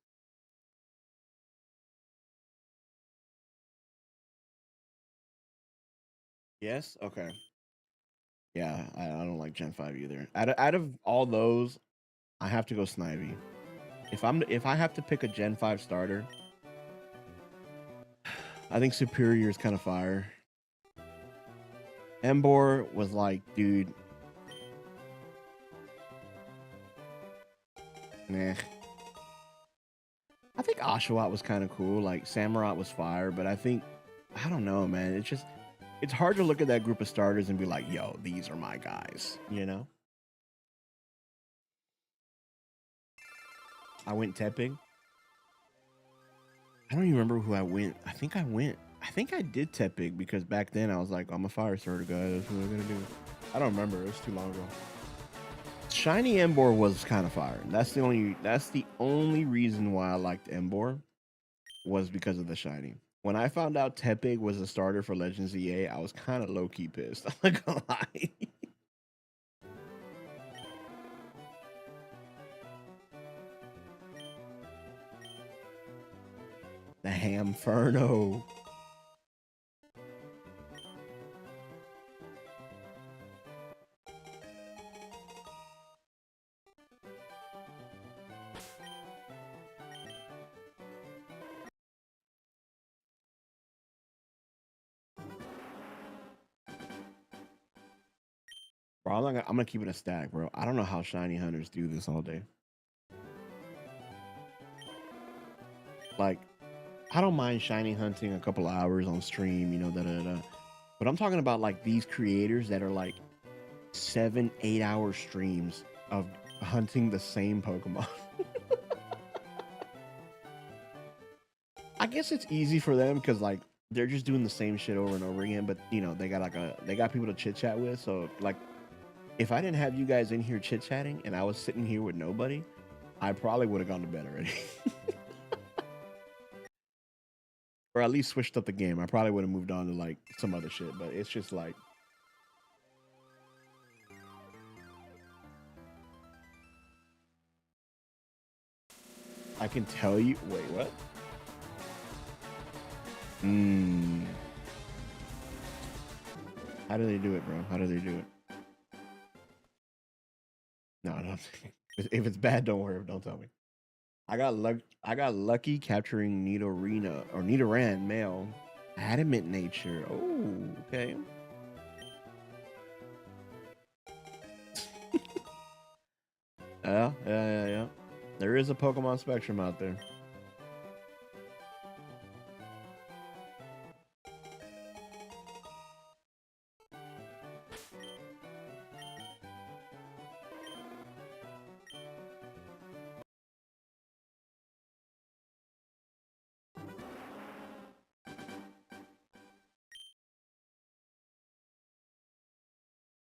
Yes? Okay. Yeah, I don't like Gen 5 either. Out of all those, I have to go Snivy. If I have to pick a Gen 5 starter, I think Superior is kind of fire. Emboar was like, dude, nah. I think Oshawott was kind of cool. Like Samurott was fire, but I don't know, man. It's hard to look at that group of starters and be like, yo, these are my guys, you know? I went Tepig. I don't even remember who I went. I think I did Tepig because back then I was like, I'm a fire starter guy. That's what I'm gonna do. I don't remember. It was too long ago. Shiny Emboar was kind of fire. That's the only reason why I liked Emboar was because of the shiny. When I found out Tepig was a starter for Legends EA, I was kind of low key pissed. I'm not gonna lie. The Hamferno. Bro, I'm gonna keep it a stack, bro. I don't know how shiny hunters do this all day. Like, I don't mind shiny hunting a couple hours on stream, you know, But I'm talking about like these creators that are like 7, 8 hour streams of hunting the same Pokemon. I guess it's easy for them because like they're just doing the same shit over and over again. But you know they got they got people to chit chat with. So like if I didn't have you guys in here chit chatting and I was sitting here with nobody, I probably would have gone to bed already, or at least switched up the game. I probably would have moved on to like some other shit. But it's just like I can tell you. Wait, what? Hmm. How do they do it, bro? How do they do it? No, no. If it's bad, don't worry. Don't tell me. I got lucky capturing Nidorina or Nidoran male. Adamant nature. Oh, okay. Yeah. There is a Pokemon spectrum out there.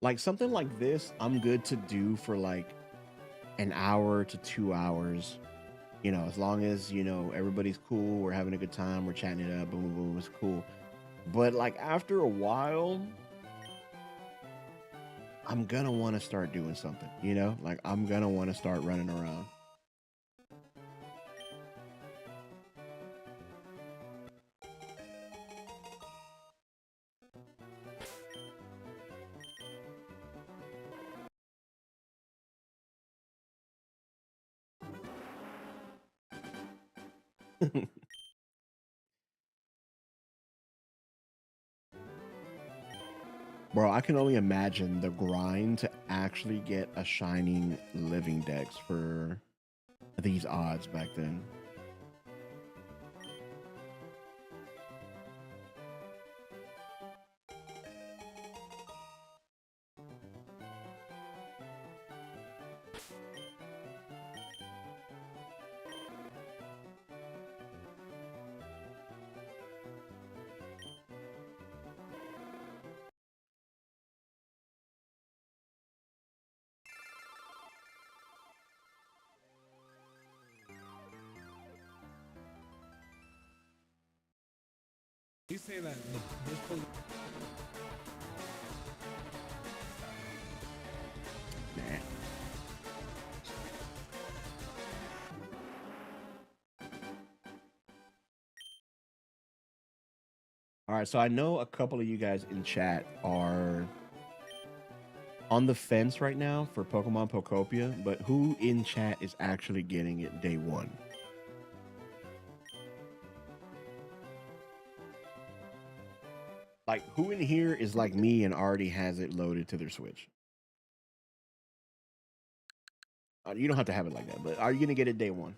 Like something like this, I'm good to do for like an hour to 2 hours. You know, as long as you know everybody's cool, we're having a good time, we're chatting it up, boom, boom, boom, it's cool. But like after a while, I'm gonna want to start doing something. You know, like I'm gonna want to start running around. Bro, I can only imagine the grind to actually get a shining living dex for these odds back then. You say that this Nah. All right, so I know a couple of you guys in chat are on the fence right now for Pokemon Pokopia, but who in chat is actually getting it day one? Like, who in here is like me and already has it loaded to their Switch? You don't have to have it like that, but are you gonna get it day one?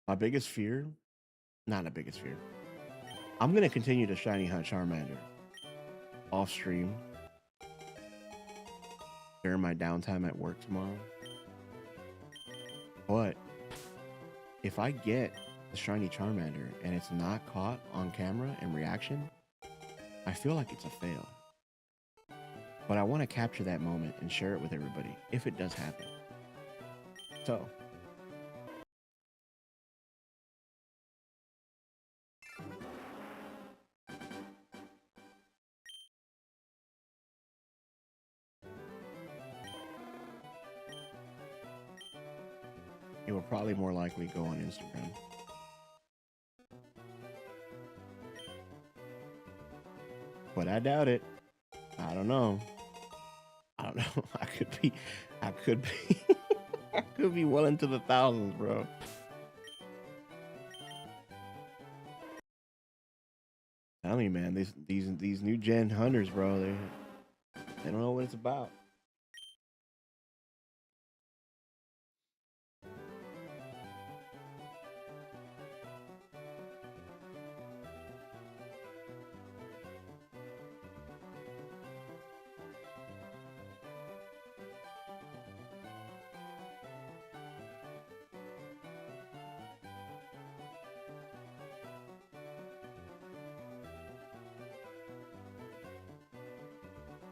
My biggest fear, not the biggest fear. I'm gonna continue to shiny hunt Charmander off stream during my downtime at work tomorrow. But if I get the shiny Charmander and it's not caught on camera and reaction, I feel like it's a fail. But I want to capture that moment and share it with everybody if it does happen. So, it will probably more likely go on Instagram. but I doubt it. I don't know. I don't know. I could be, I could be well into the thousands, bro. Tell me, man, these new gen hunters, bro, they don't know what it's about.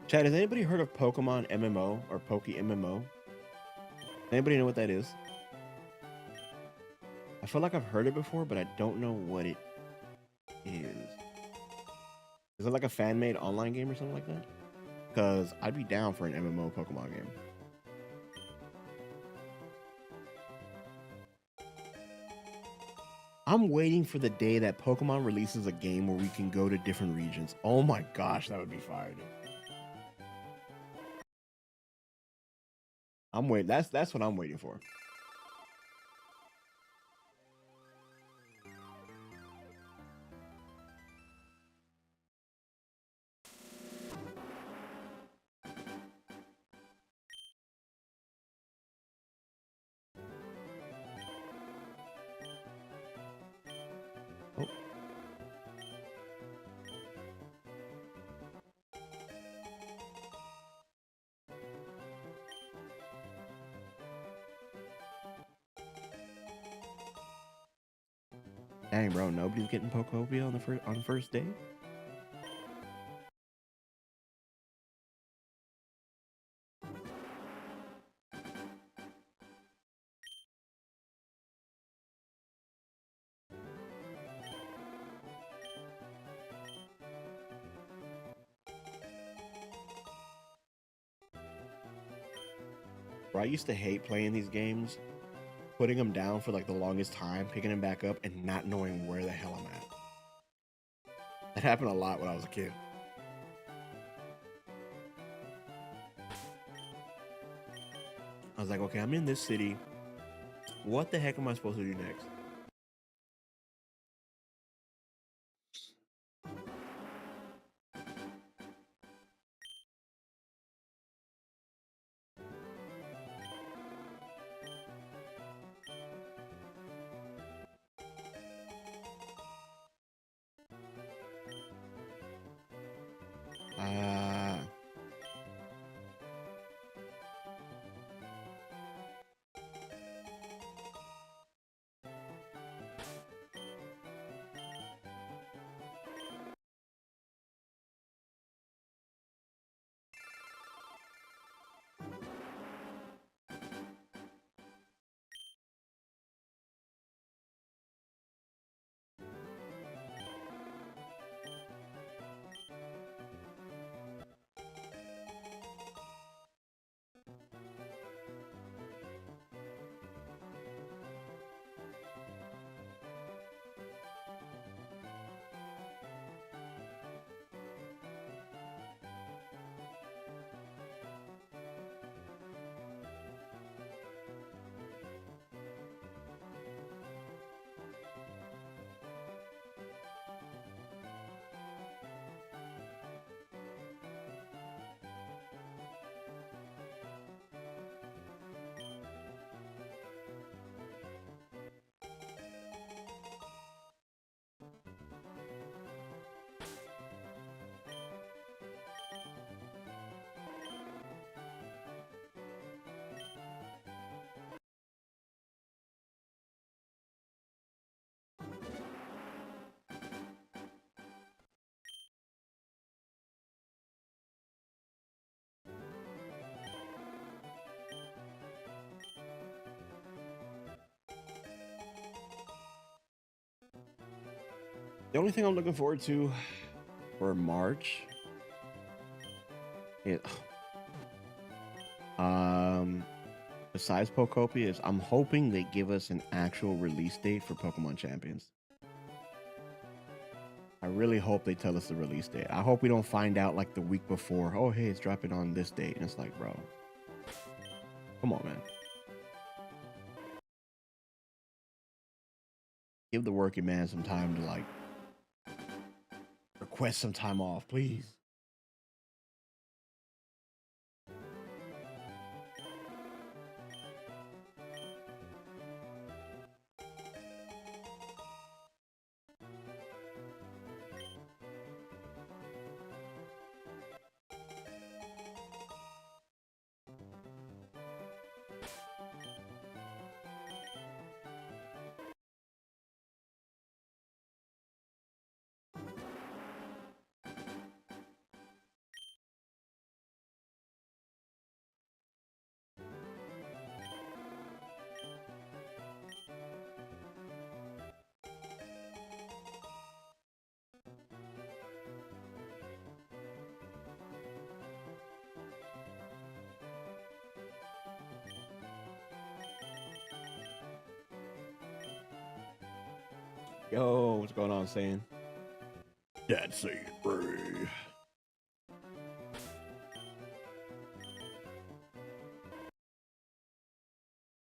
Chad, has anybody heard of Pokemon MMO or Poke MMO? Anybody know what that is? I feel like I've heard it before, but I don't know what it is. Is it like a fan-made online game or something like that? Because I'd be down for an MMO Pokemon game. I'm waiting for the day that Pokemon releases a game where we can go to different regions. Oh my gosh, that would be fire, dude. I'm waiting. That's what I'm waiting for. Oh. Dang, bro, nobody's getting Pokopia on the first day. Bro, I used to hate playing these games, putting them down for like the longest time, picking them back up, and not knowing where the hell I'm at. That happened a lot when I was a kid. I was like, okay, I'm in this city. What the heck am I supposed to do next? Ah. The only thing I'm looking forward to for March is, besides Pokopia, is I'm hoping they give us an actual release date for Pokemon Champions. I really hope they tell us the release date. I hope we don't find out like the week before. Oh, hey, it's dropping on this date, and it's like, bro, come on, man. Give the working man some time to like request some time off, please. Yo, what's going on, saying? Dad saying, Bray.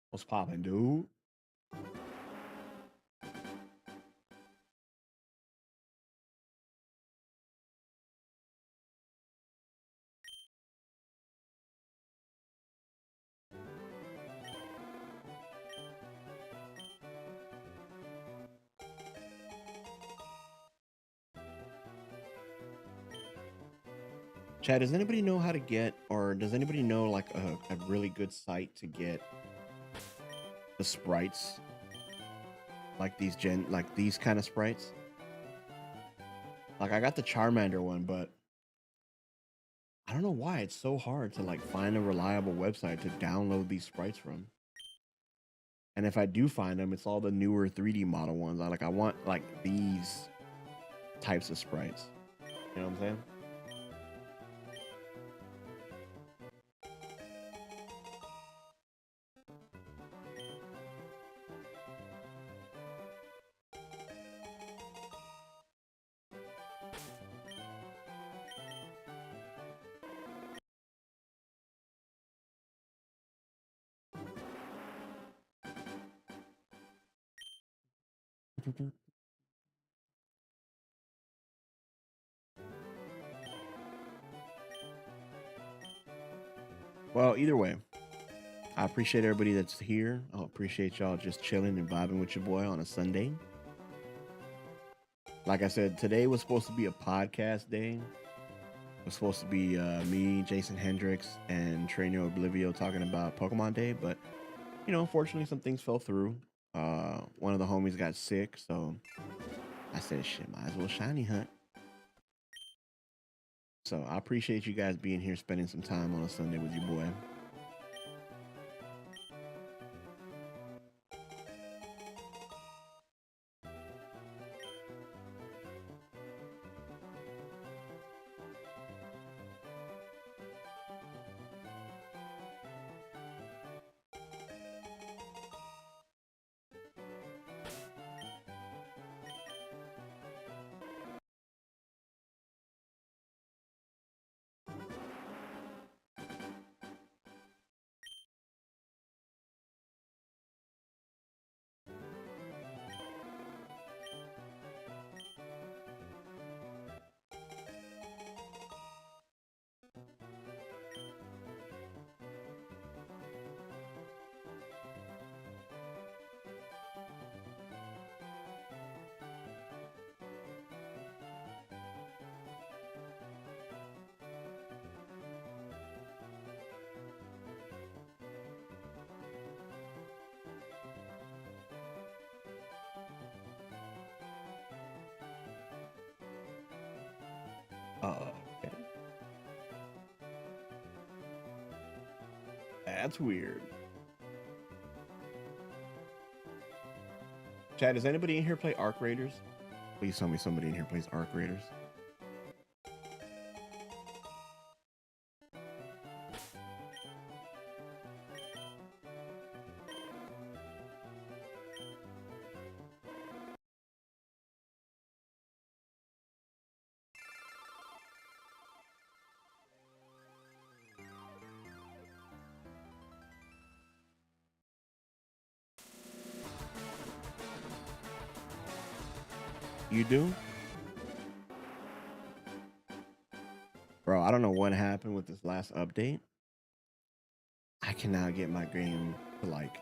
What's poppin', dude? Chad, does anybody know how to get, or does anybody know like a really good site to get the sprites, like these kind of sprites? Like I got the Charmander one, but I don't know why it's so hard to like find a reliable website to download these sprites from. And if I do find them, it's all the newer 3D model ones. I want like these types of sprites. You know what I'm saying? Well, either way, I appreciate everybody that's here. I appreciate y'all just chilling and vibing with your boy on a Sunday. Like I said, today was supposed to be a podcast day. It was supposed to be me, Jason Hendricks, and Trainer Oblivio talking about Pokemon Day, but unfortunately, some things fell through. One of the homies got sick, so I said, "Shit, might as well shiny hunt." So I appreciate you guys being here, spending some time on a Sunday with your boy. Okay. That's weird. Chad, does anybody in here play Arc Raiders? Please tell me somebody in here plays Arc Raiders. You do? Bro, I don't know what happened with this last update. I cannot get my game to like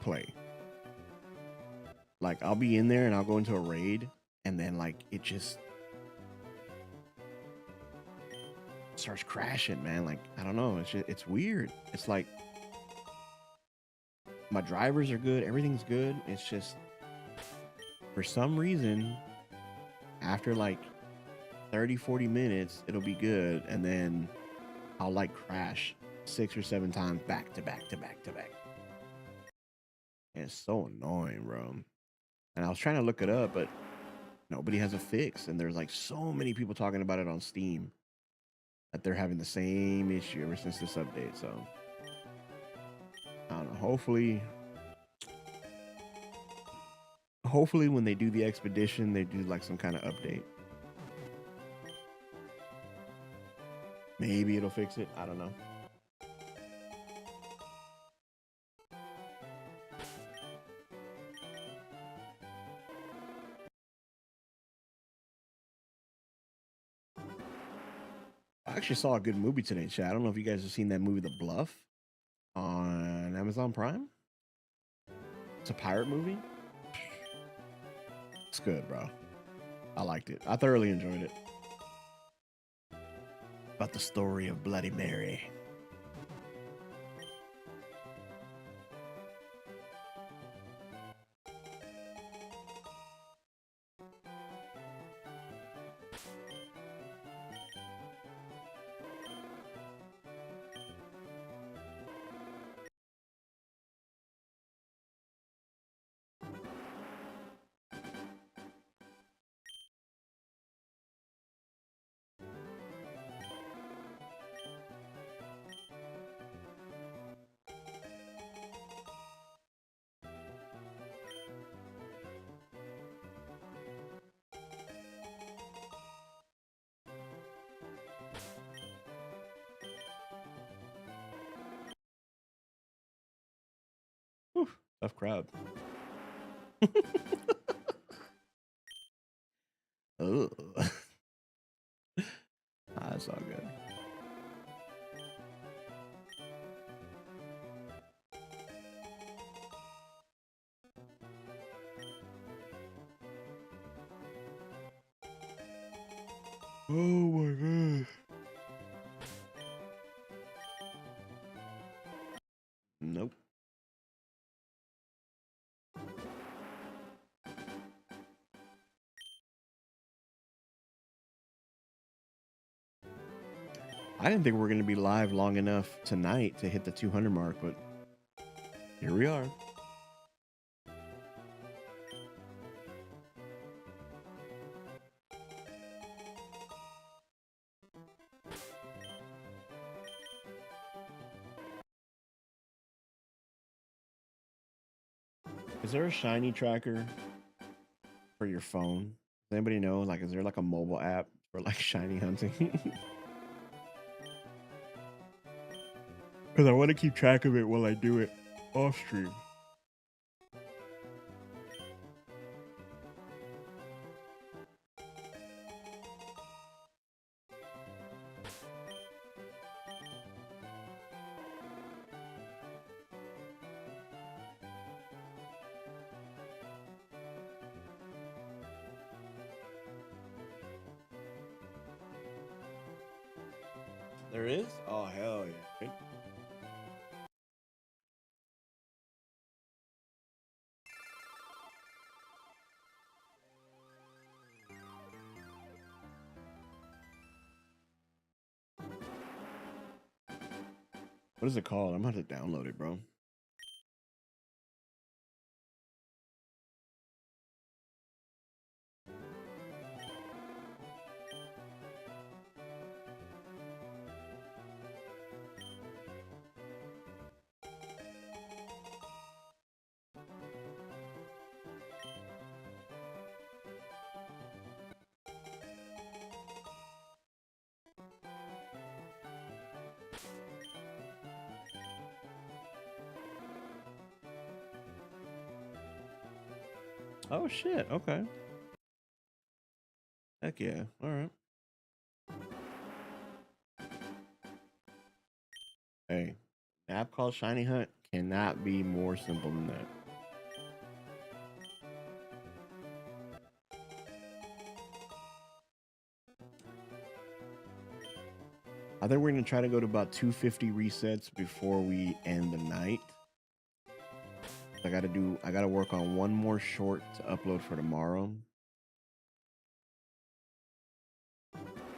play. Like I'll be in there and I'll go into a raid and then like it just starts crashing, man. Like I don't know, it's weird. It's like my drivers are good, everything's good. It's just for some reason after like 30-40 minutes it'll be good and then I'll like crash 6 or 7 times back to back to back to back. And it's so annoying, bro. And I was trying to look it up, but nobody has a fix. And there's like so many people talking about it on Steam that they're having the same issue ever since this update. So I don't know. Hopefully when they do the expedition, they do like some kind of update. Maybe it'll fix it. I don't know. I actually saw a good movie today, chat. I don't know if you guys have seen that movie, The Bluff, on Amazon Prime. It's a pirate movie. It's good, bro. I liked it. I thoroughly enjoyed it. About the story of Bloody Mary. Whew, tough crowd. Oh, that's all good. Oh my god. Nope. I didn't think we were going to be live long enough tonight to hit the 200 mark, but here we are. Is there a shiny tracker for your phone? Does anybody know? Like, is there like a mobile app for like shiny hunting? Because I want to keep track of it while I do it off stream. There is? Oh, hell yeah. What is it called? I'm going to have to download it, bro. Oh, shit. Okay. Heck yeah. All right. Hey, an app called Shiny Hunt cannot be more simple than that. I think we're gonna try to go to about 250 resets before we end the night. I gotta work on one more short to upload for tomorrow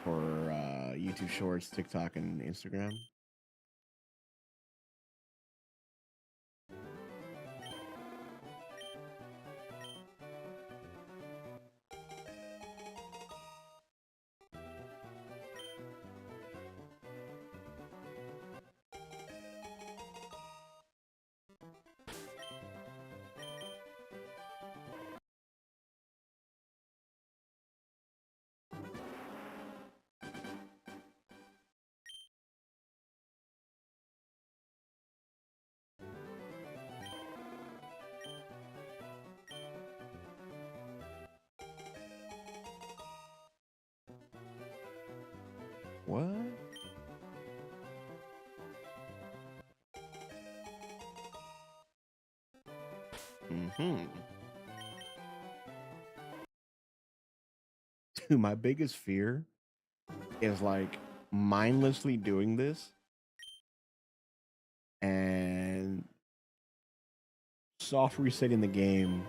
for YouTube Shorts, TikTok, and Instagram. What? Mm-hmm. Dude, my biggest fear is like mindlessly doing this and soft resetting the game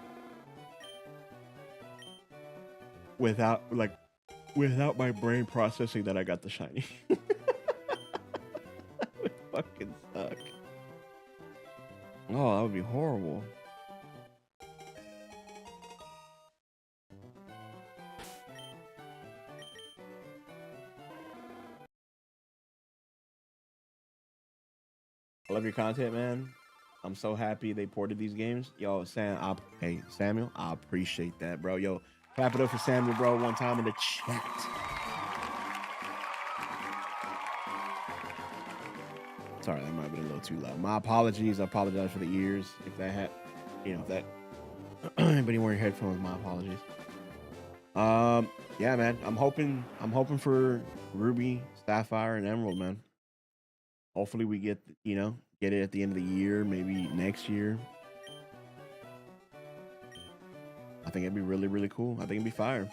without without my brain processing that I got the shiny. That would fucking suck. Oh, that would be horrible. I love your content, man. I'm so happy they ported these games. Yo, hey, Samuel, I appreciate that, bro. Yo, clap it up for Samuel, bro, one time in the chat. Sorry, that might have been a little too loud. My apologies. I apologize for the ears. If that had, if that anybody wearing headphones, my apologies. Yeah, man. I'm hoping for Ruby, Sapphire, and Emerald, man. Hopefully we get get it at the end of the year, maybe next year. I think it'd be really, really cool. I think it'd be fire.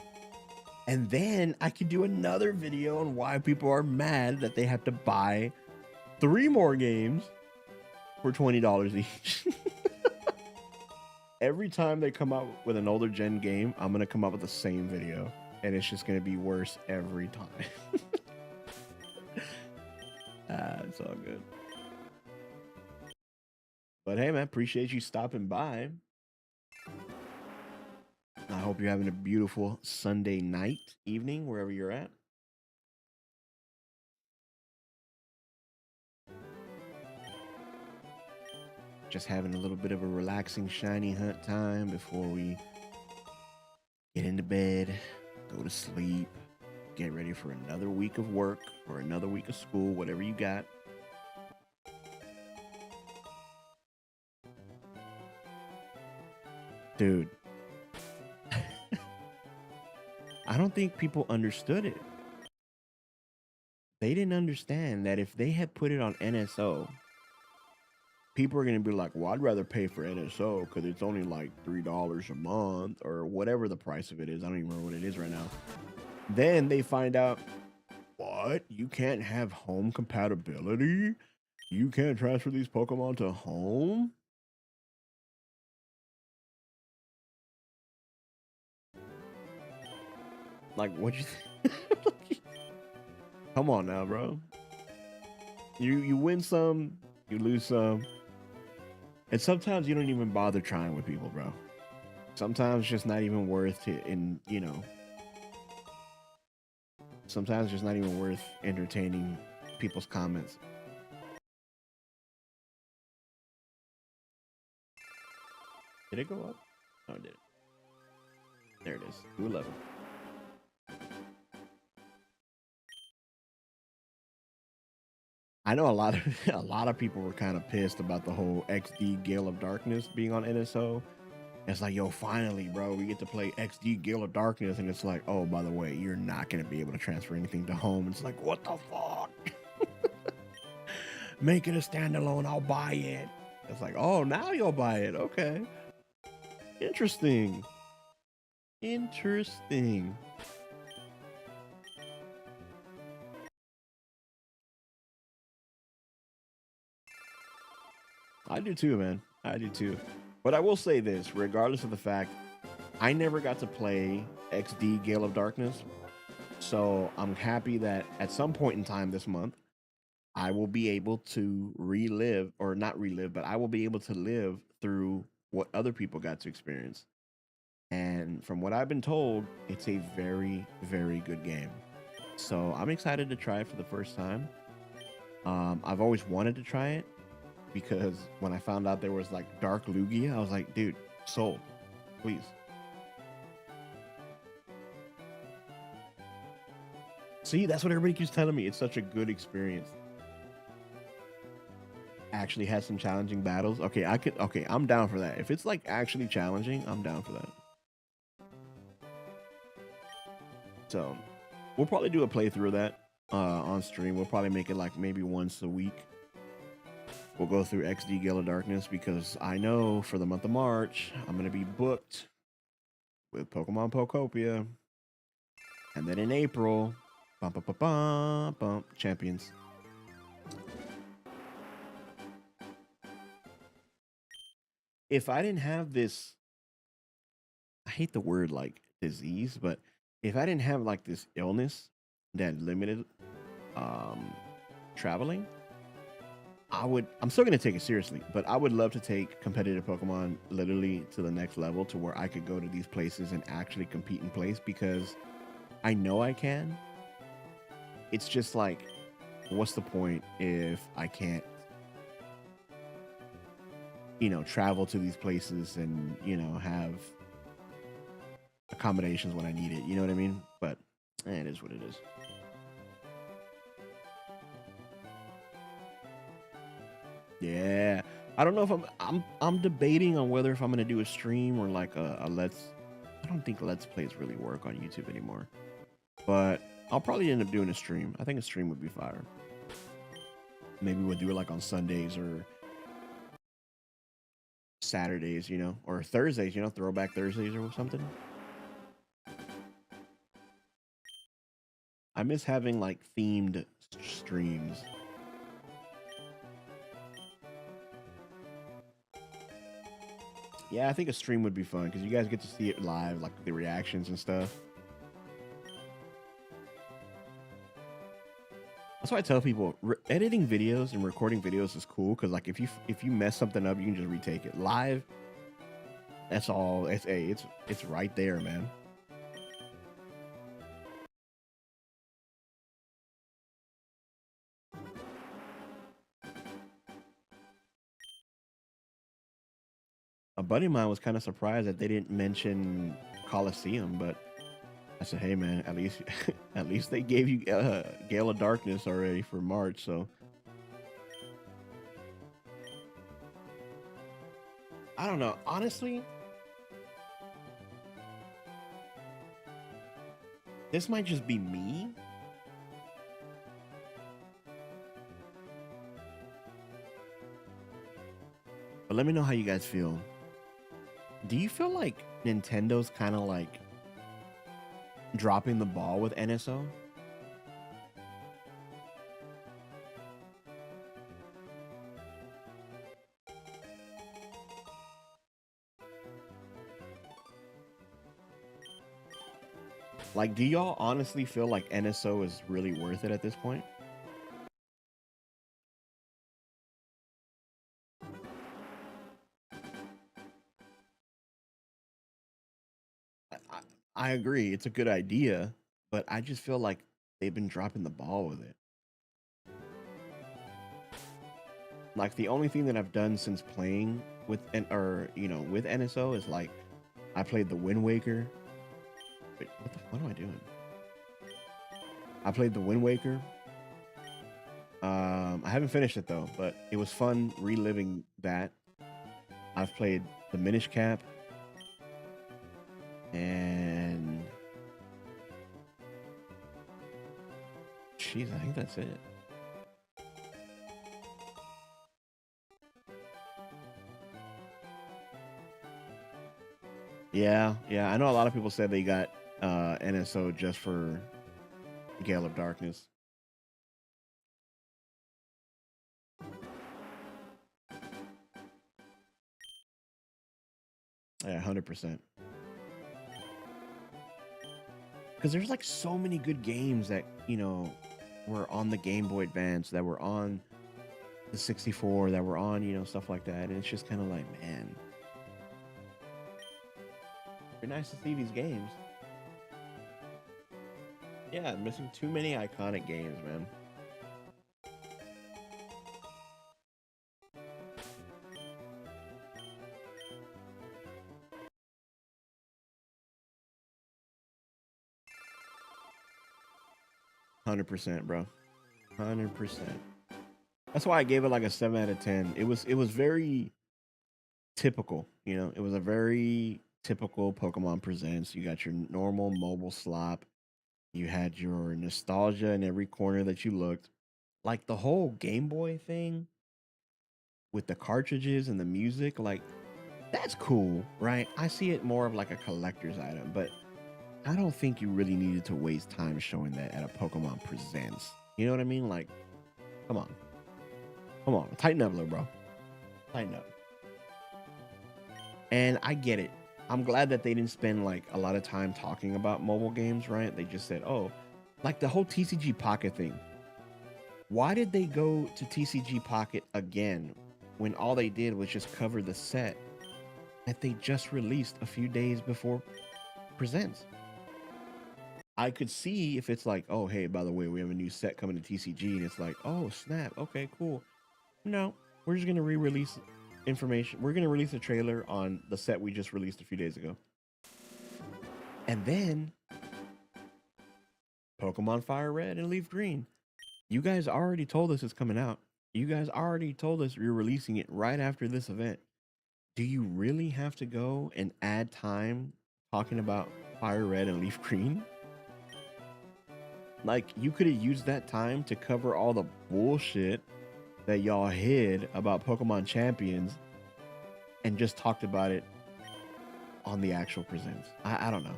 And then I could do another video on why people are mad that they have to buy 3 more games for $20 each. Every time they come out with an older gen game, I'm gonna come up with the same video, and it's just gonna be worse every time. It's all good. But hey, man, appreciate you stopping by. I hope you're having a beautiful Sunday night, evening, wherever you're at. Just having a little bit of a relaxing shiny hunt time before we get into bed, go to sleep, get ready for another week of work or another week of school, whatever you got. Dude, I don't think people understood it. They didn't understand that if they had put it on NSO, people are going to be like, well, I'd rather pay for NSO because it's only like $3 a month or whatever the price of it is. I don't even remember what it is right now. Then they find out, what? You can't have home compatibility? You can't transfer these Pokemon to home? Like, what'd you think? Come on now, bro. You win some, you lose some. And sometimes you don't even bother trying with people, bro. Sometimes it's just not even worth it. And, sometimes it's just not even worth entertaining people's comments. Did it go up? Oh, it did. There it is. 211. I know a lot of people were kind of pissed about the whole XD Gale of Darkness being on NSO. It's like, yo, finally, bro, we get to play XD Gale of Darkness, and it's like, oh, by the way, you're not gonna be able to transfer anything to home. It's like, what the fuck? Make it a standalone. I'll buy it. It's like, oh, now you'll buy it. Okay, interesting. Interesting. I do too, man. I do too. But I will say this, regardless of the fact, I never got to play XD Gale of Darkness. So I'm happy that at some point in time this month, I will be able to relive, or not relive, but I will be able to live through what other people got to experience. And from what I've been told, it's a very, very good game. So I'm excited to try it for the first time. I've always wanted to try it because when I found out there was like Dark Lugia, I was like, dude, sold, please. See, that's what everybody keeps telling me. It's such a good experience. Actually had some challenging battles. Okay, I could. Okay, I'm down for that. If it's like actually challenging, I'm down for that. So we'll probably do a playthrough of that on stream. We'll probably make it like maybe once a week. We'll go through XD Gale of Darkness because I know for the month of March I'm gonna be booked with Pokemon Pokopia, and then in April, bum, bum, bum, bum, bum, Champions. If I didn't have this, I hate the word like disease, but if I didn't have like this illness that limited um traveling, I'm still gonna take it seriously, but I would love to take competitive Pokemon literally to the next level to where I could go to these places and actually compete in place because I know I can. It's just like, what's the point if I can't, travel to these places and, have accommodations when I need it. You know what I mean? But it is what it is. Yeah. I don't know if I'm debating on whether if I'm gonna do a stream or like a let's. I don't think let's plays really work on YouTube anymore. But I'll probably end up doing a stream. I think a stream would be fire. Maybe we'll do it like on Sundays or Saturdays, or Thursdays, throwback Thursdays or something. I miss having like themed streams. Yeah, I think a stream would be fun because you guys get to see it live, like the reactions and stuff. That's why I tell people editing videos and recording videos is cool because like if you mess something up, you can just retake it live. That's all. It's right there, man. A buddy of mine was kind of surprised that they didn't mention Coliseum, but I said, "Hey, man, at least at least they gave you Gale of Darkness already for March." So I don't know. Honestly, this might just be me. But let me know how you guys feel. Do you feel like Nintendo's kind of like dropping the ball with NSO? Like, do y'all honestly feel like NSO is really worth it at this point? I, I agree, it's a good idea, but I just feel like they've been dropping the ball with it. Like the only thing that I've done since playing with with NSO is like I played the Wind Waker. Wait, what am I doing? I played the Wind Waker. I haven't finished it though, but it was fun reliving that. I've played the Minish Cap. And jeez, I think that's it. Yeah, yeah. I know a lot of people said they got NSO just for Gale of Darkness. Yeah, 100%. Because there's like so many good games that were on the Game Boy Advance, that were on the 64, that were on stuff like that, and it's just kind of like, man, it'd be nice to see these games. Yeah, missing too many iconic games, man. %, bro. 100%. That's why I gave it like a 7 out of 10. It was very typical, It was a very typical Pokemon Presents. You got your normal mobile slop. You had your nostalgia in every corner that you looked. Like the whole Game Boy thing with the cartridges and the music, like that's cool, right? I see it more of like a collector's item, but I don't think you really needed to waste time showing that at a Pokemon Presents. You know what I mean? Like, come on. Come on. Tighten up, little bro. Tighten up. And I get it. I'm glad that they didn't spend like a lot of time talking about mobile games, right? They just said, oh, like the whole TCG Pocket thing. Why did they go to TCG Pocket again when all they did was just cover the set that they just released a few days before Presents? I could see if it's like, oh, hey, by the way, we have a new set coming to TCG, and it's like, oh, snap. Okay, cool. No, we're just going to re-release information. We're going to release a trailer on the set we just released a few days ago. And then Pokemon Fire Red and Leaf Green. You guys already told us it's coming out. You guys already told us you're releasing it right after this event. Do you really have to go and add time talking about Fire Red and Leaf Green? Like, you could have used that time to cover all the bullshit that y'all hid about Pokemon Champions and just talked about it on the actual Presents. I don't know.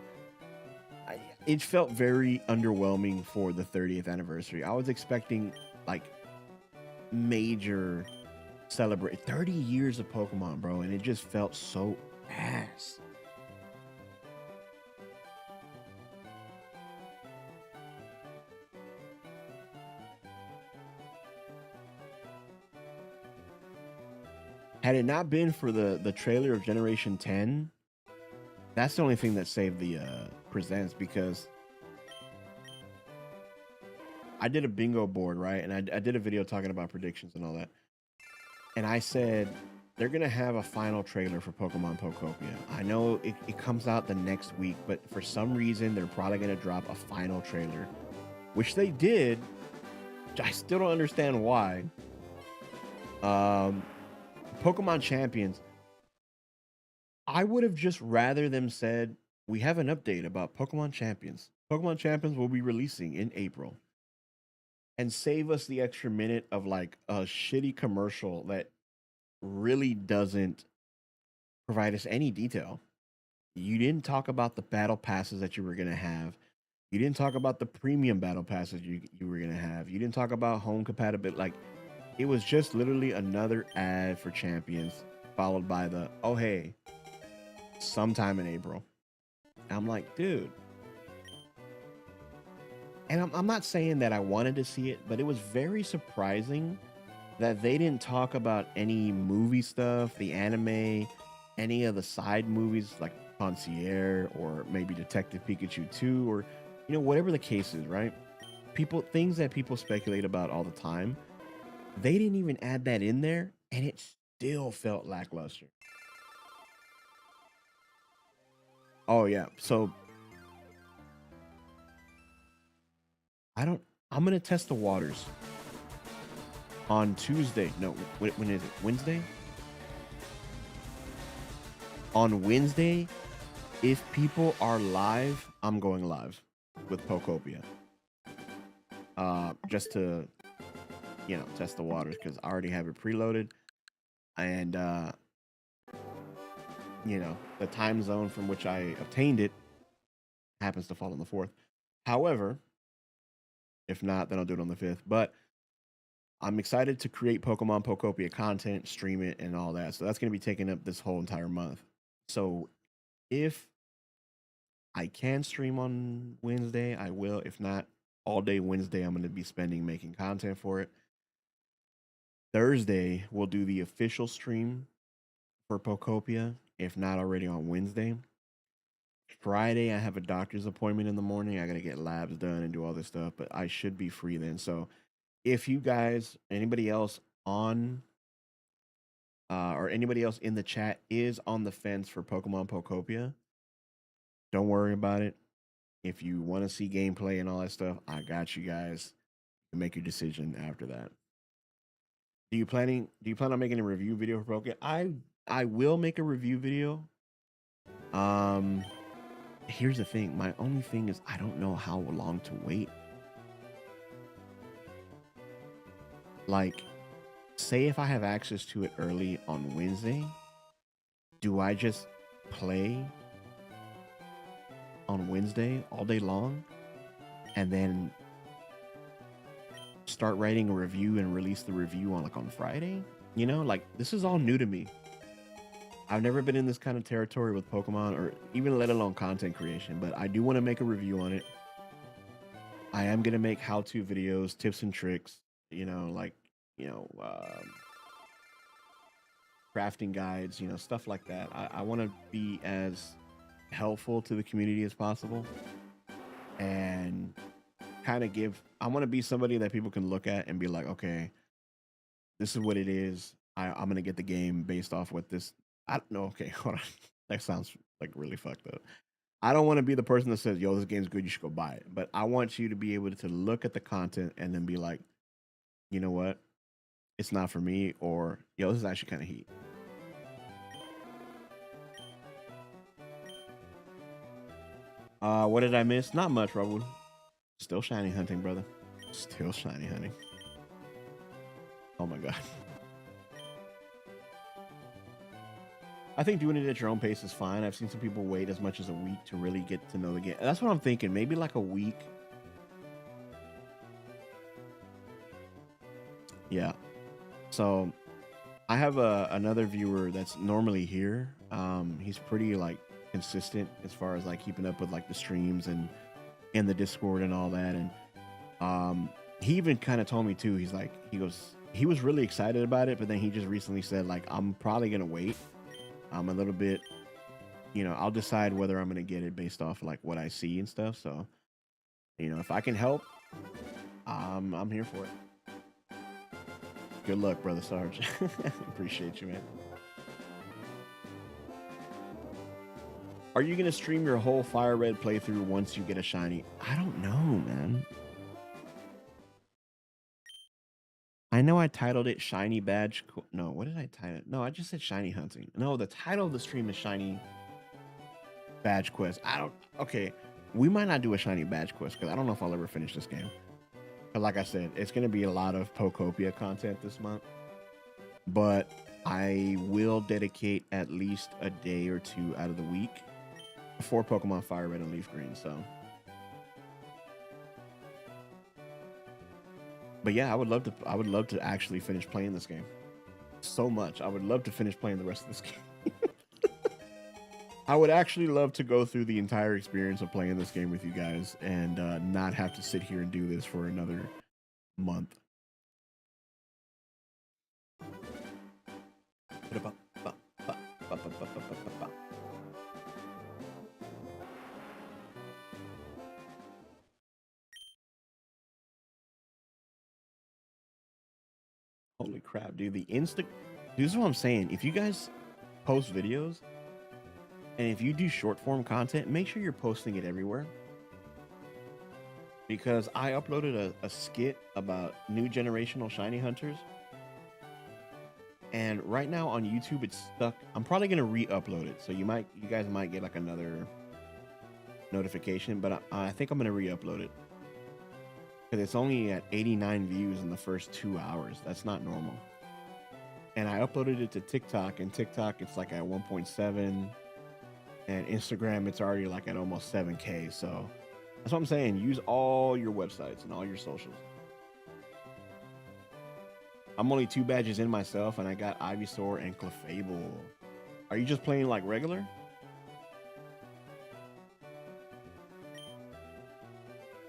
It felt very underwhelming for the 30th anniversary. I was expecting like major celebrate 30 years of Pokemon, bro, and it just felt so ass. Had it not been for the trailer of Generation 10, that's the only thing that saved the Presents, because I did a bingo board, right? And I did a video talking about predictions and all that. And I said they're going to have a final trailer for Pokemon Pokopia. I know it comes out the next week, but for some reason, they're probably going to drop a final trailer, which they did. I still don't understand why. Pokemon Champions, I would have just rather them said, we have an update about Pokemon Champions. Pokemon Champions will be releasing in April. And save us the extra minute of like a shitty commercial that really doesn't provide us any detail. You didn't talk about the battle passes that you were going to have. You didn't talk about the premium battle passes you were going to have. You didn't talk about home compatibility. Like, it was just literally another ad for Champions, followed by the, oh, hey, sometime in April. I'm like, dude. And I'm not saying that I wanted to see it, but it was very surprising that they didn't talk about any movie stuff, the anime, any of the side movies like Concierge or maybe Detective Pikachu 2, or whatever the case is, right? Things that people speculate about all the time. They didn't even add that in there, and it still felt lackluster. Oh yeah, so I'm gonna test the waters on Tuesday. No, when is it? Wednesday? On Wednesday, if people are live, I'm going live with Pokopia. Just to, you know, test the waters because I already have it preloaded. And, you know, the time zone from which I obtained it happens to fall on the 4th. However, if not, then I'll do it on the 5th. But I'm excited to create Pokemon Pokopia content, stream it, and all that. So that's going to be taking up this whole entire month. So if I can stream on Wednesday, I will. If not, all day Wednesday, I'm going to be spending making content for it. Thursday, we'll do the official stream for Pokopia, if not already on Wednesday. Friday, I have a doctor's appointment in the morning. I got to get labs done and do all this stuff, but I should be free then. So if you guys, anybody else on, or anybody else in the chat is on the fence for Pokemon Pokopia, don't worry about it. If you want to see gameplay and all that stuff, I got you guys to make your decision after that. Do you plan on making a review video for Pokemon? I will make a review video. Here's the thing. My only thing is I don't know how long to wait. Like, say if I have access to it early on Wednesday, do I just play on Wednesday all day long and then start writing a review and release the review on like on Friday? You know, like this is all new to me. I've never been in this kind of territory with Pokemon or even let alone content creation, but I do want to make a review on it. I am going to make how-to videos, tips and tricks, you know, like, you know, crafting guides, you know, stuff like that. I want to be as helpful to the community as possible and kind of I want to be somebody that people can look at and be like, okay, this is what it is. I'm going to get the game based off what this, I don't know. Okay, hold on. That sounds like really fucked up. I don't want to be the person that says, yo, this game's good, you should go buy it. But I want you to be able to look at the content and then be like, you know what? It's not for me, or yo, this is actually kind of heat. What did I miss? Not much, Raul. Still shiny hunting, brother. Still shiny hunting. Oh my god. I think doing it at your own pace is fine. I've seen some people wait as much as a week to really get to know the game. That's what I'm thinking. Maybe like a week. Yeah. So I have another viewer that's normally here. He's pretty like consistent as far as like keeping up with like the streams and in the Discord and all that. And he even kind of told me too. He's like, he was really excited about it, but then he just recently said like, I'm probably gonna wait. I'm a little bit, you know, I'll decide whether I'm gonna get it based off like what I see and stuff. So, you know, if I can help, I'm here for it. Good luck, brother Sarge. Appreciate you, man. Are you gonna stream your whole Fire Red playthrough once you get a shiny? I don't know, man. I know I titled it Shiny Badge. No, what did I title it? No, I just said Shiny Hunting. No, the title of the stream is Shiny Badge Quest. Okay, we might not do a Shiny Badge Quest because I don't know if I'll ever finish this game. But like I said, it's going to be a lot of Pokopia content this month. But I will dedicate at least a day or two out of the week for Pokemon Fire Red and Leaf Green. So, but yeah, I would love to actually finish playing this game. So much. I would love to finish playing the rest of this game. I would actually love to go through the entire experience of playing this game with you guys and not have to sit here and do this for another month. Holy crap, dude. This is what I'm saying. If you guys post videos and if you do short form content, make sure you're posting it everywhere. Because I uploaded a skit about new generational shiny hunters. And right now on YouTube, it's stuck. I'm probably gonna re-upload it, so you guys might get like another notification, but I think I'm gonna re-upload it because it's only at 89 views in the first 2 hours. That's not normal. And I uploaded it to TikTok, and TikTok it's like at 1.7, and Instagram it's already like at almost 7K. So that's what I'm saying. Use all your websites and all your socials. I'm only 2 badges in myself, and I got Ivysaur and Clefable. Are you just playing like regular?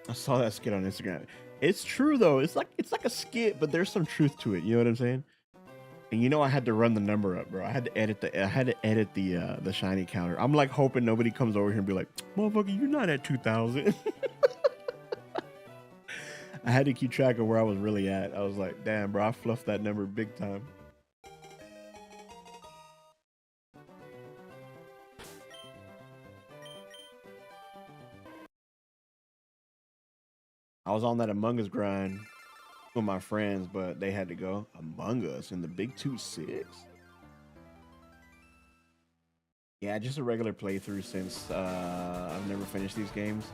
I saw that skit on Instagram. It's true though. It's like a skit, but there's some truth to it. You know what I'm saying? And you know, I had to run the number up, bro. I had to edit the shiny counter. I'm like hoping nobody comes over here and be like, "Motherfucker, you're not at 2,000." I had to keep track of where I was really at. I was like, "Damn, bro, I fluffed that number big time." I was on that Among Us grind with my friends, but they had to go. Among Us in the Big 2-6. Yeah, just a regular playthrough since I've never finished these games.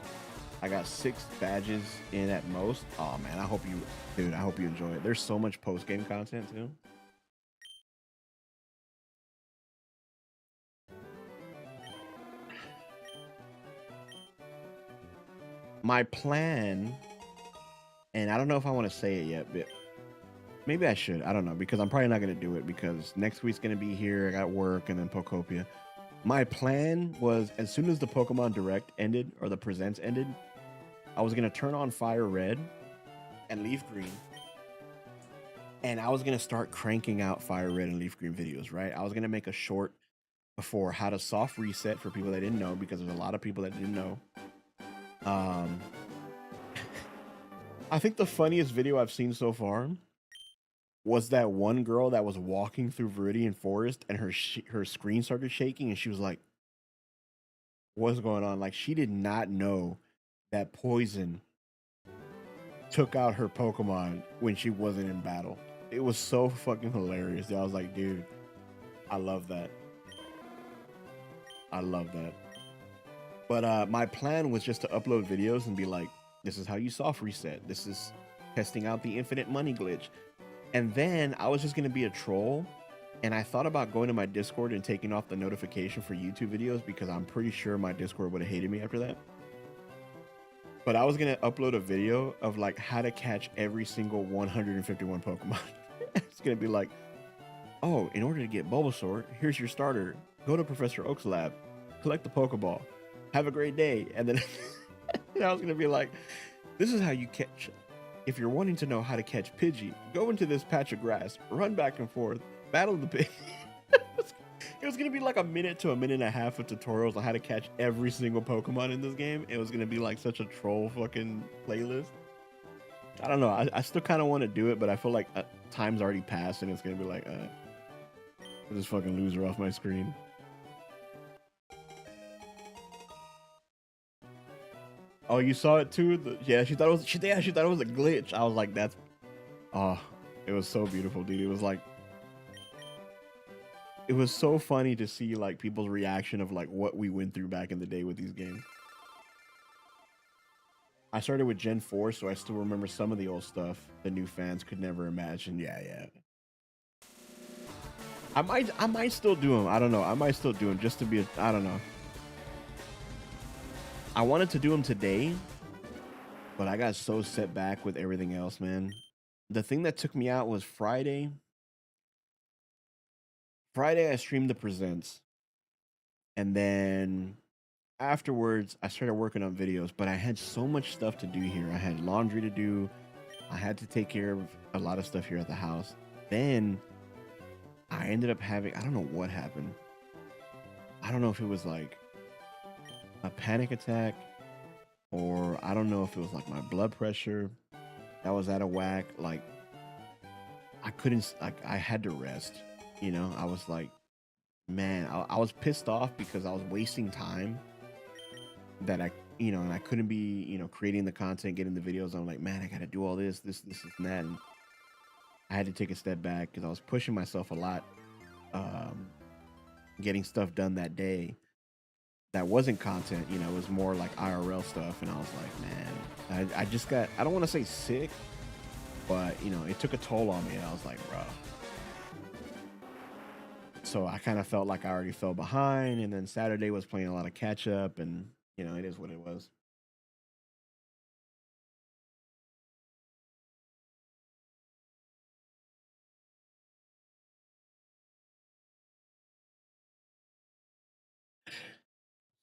I got 6 badges in at most. Oh man, I hope you enjoy it. There's so much post-game content too. My plan, and I don't know if I want to say it yet, but maybe I should. I don't know, because I'm probably not going to do it because next week's going to be here. I got work and then Pokopia. My plan was, as soon as the Pokemon Direct ended, or the Presents ended, I was going to turn on Fire Red and Leaf Green. And I was going to start cranking out Fire Red and Leaf Green videos, right? I was going to make a short before how to soft reset for people that didn't know, because there's a lot of people that didn't know. I think the funniest video I've seen so far was that one girl that was walking through Viridian Forest and her screen started shaking and she was like, "What's going on?" Like, she did not know that poison took out her Pokemon when she wasn't in battle. It was so fucking hilarious. I was like, dude, I love that. I love that. But my plan was just to upload videos and be like, this is how you soft reset. This is testing out the infinite money glitch. And then I was just going to be a troll. And I thought about going to my Discord and taking off the notification for YouTube videos, because I'm pretty sure my Discord would have hated me after that. But I was going to upload a video of like how to catch every single 151 Pokemon. It's going to be like, oh, in order to get Bulbasaur, here's your starter. Go to Professor Oak's lab, collect the Pokeball, have a great day. And then and I was going to be like, this is how you catch. If you're wanting to know how to catch Pidgey, go into this patch of grass, run back and forth, battle the pig. It was going to be like a minute to a minute and a half of tutorials on how to catch every single Pokemon in this game. It was going to be like such a troll fucking playlist. I don't know. I still kind of want to do it, but I feel like time's already passed and it's going to be like, get this fucking loser off my screen. Oh, you saw it too? Yeah, she thought it was she thought it was a glitch. I was like, that's oh, it was so beautiful, dude. It was like, it was so funny to see like people's reaction of like what we went through back in the day with these games. I started with Gen 4, so I still remember some of the old stuff the new fans could never imagine. Yeah. I might still do them. I don't know. I might still do them just to be I don't know. I wanted to do them today, but I got so set back with everything else, man. The thing that took me out was Friday. I streamed the Presents, and then afterwards I started working on videos, but I had so much stuff to do here. I had laundry to do. I had to take care of a lot of stuff here at the house. Then I ended up having, I don't know what happened. I don't know if it was like a panic attack, or I don't know if it was like my blood pressure that was out of whack. Like, I couldn't, like, I had to rest. You know, I was like, man, I was pissed off because I was wasting time that and I couldn't be, creating the content, getting the videos. I'm like, man, I got to do all this, and that. And I had to take a step back because I was pushing myself a lot, um, getting stuff done that day that wasn't content. You know, it was more like IRL stuff, and I was like, man, I just got. I don't want to say sick, but you know, it took a toll on me. And I was like, bro. So I kind of felt like I already fell behind, and then Saturday was playing a lot of catch up, and you know, it is what it was.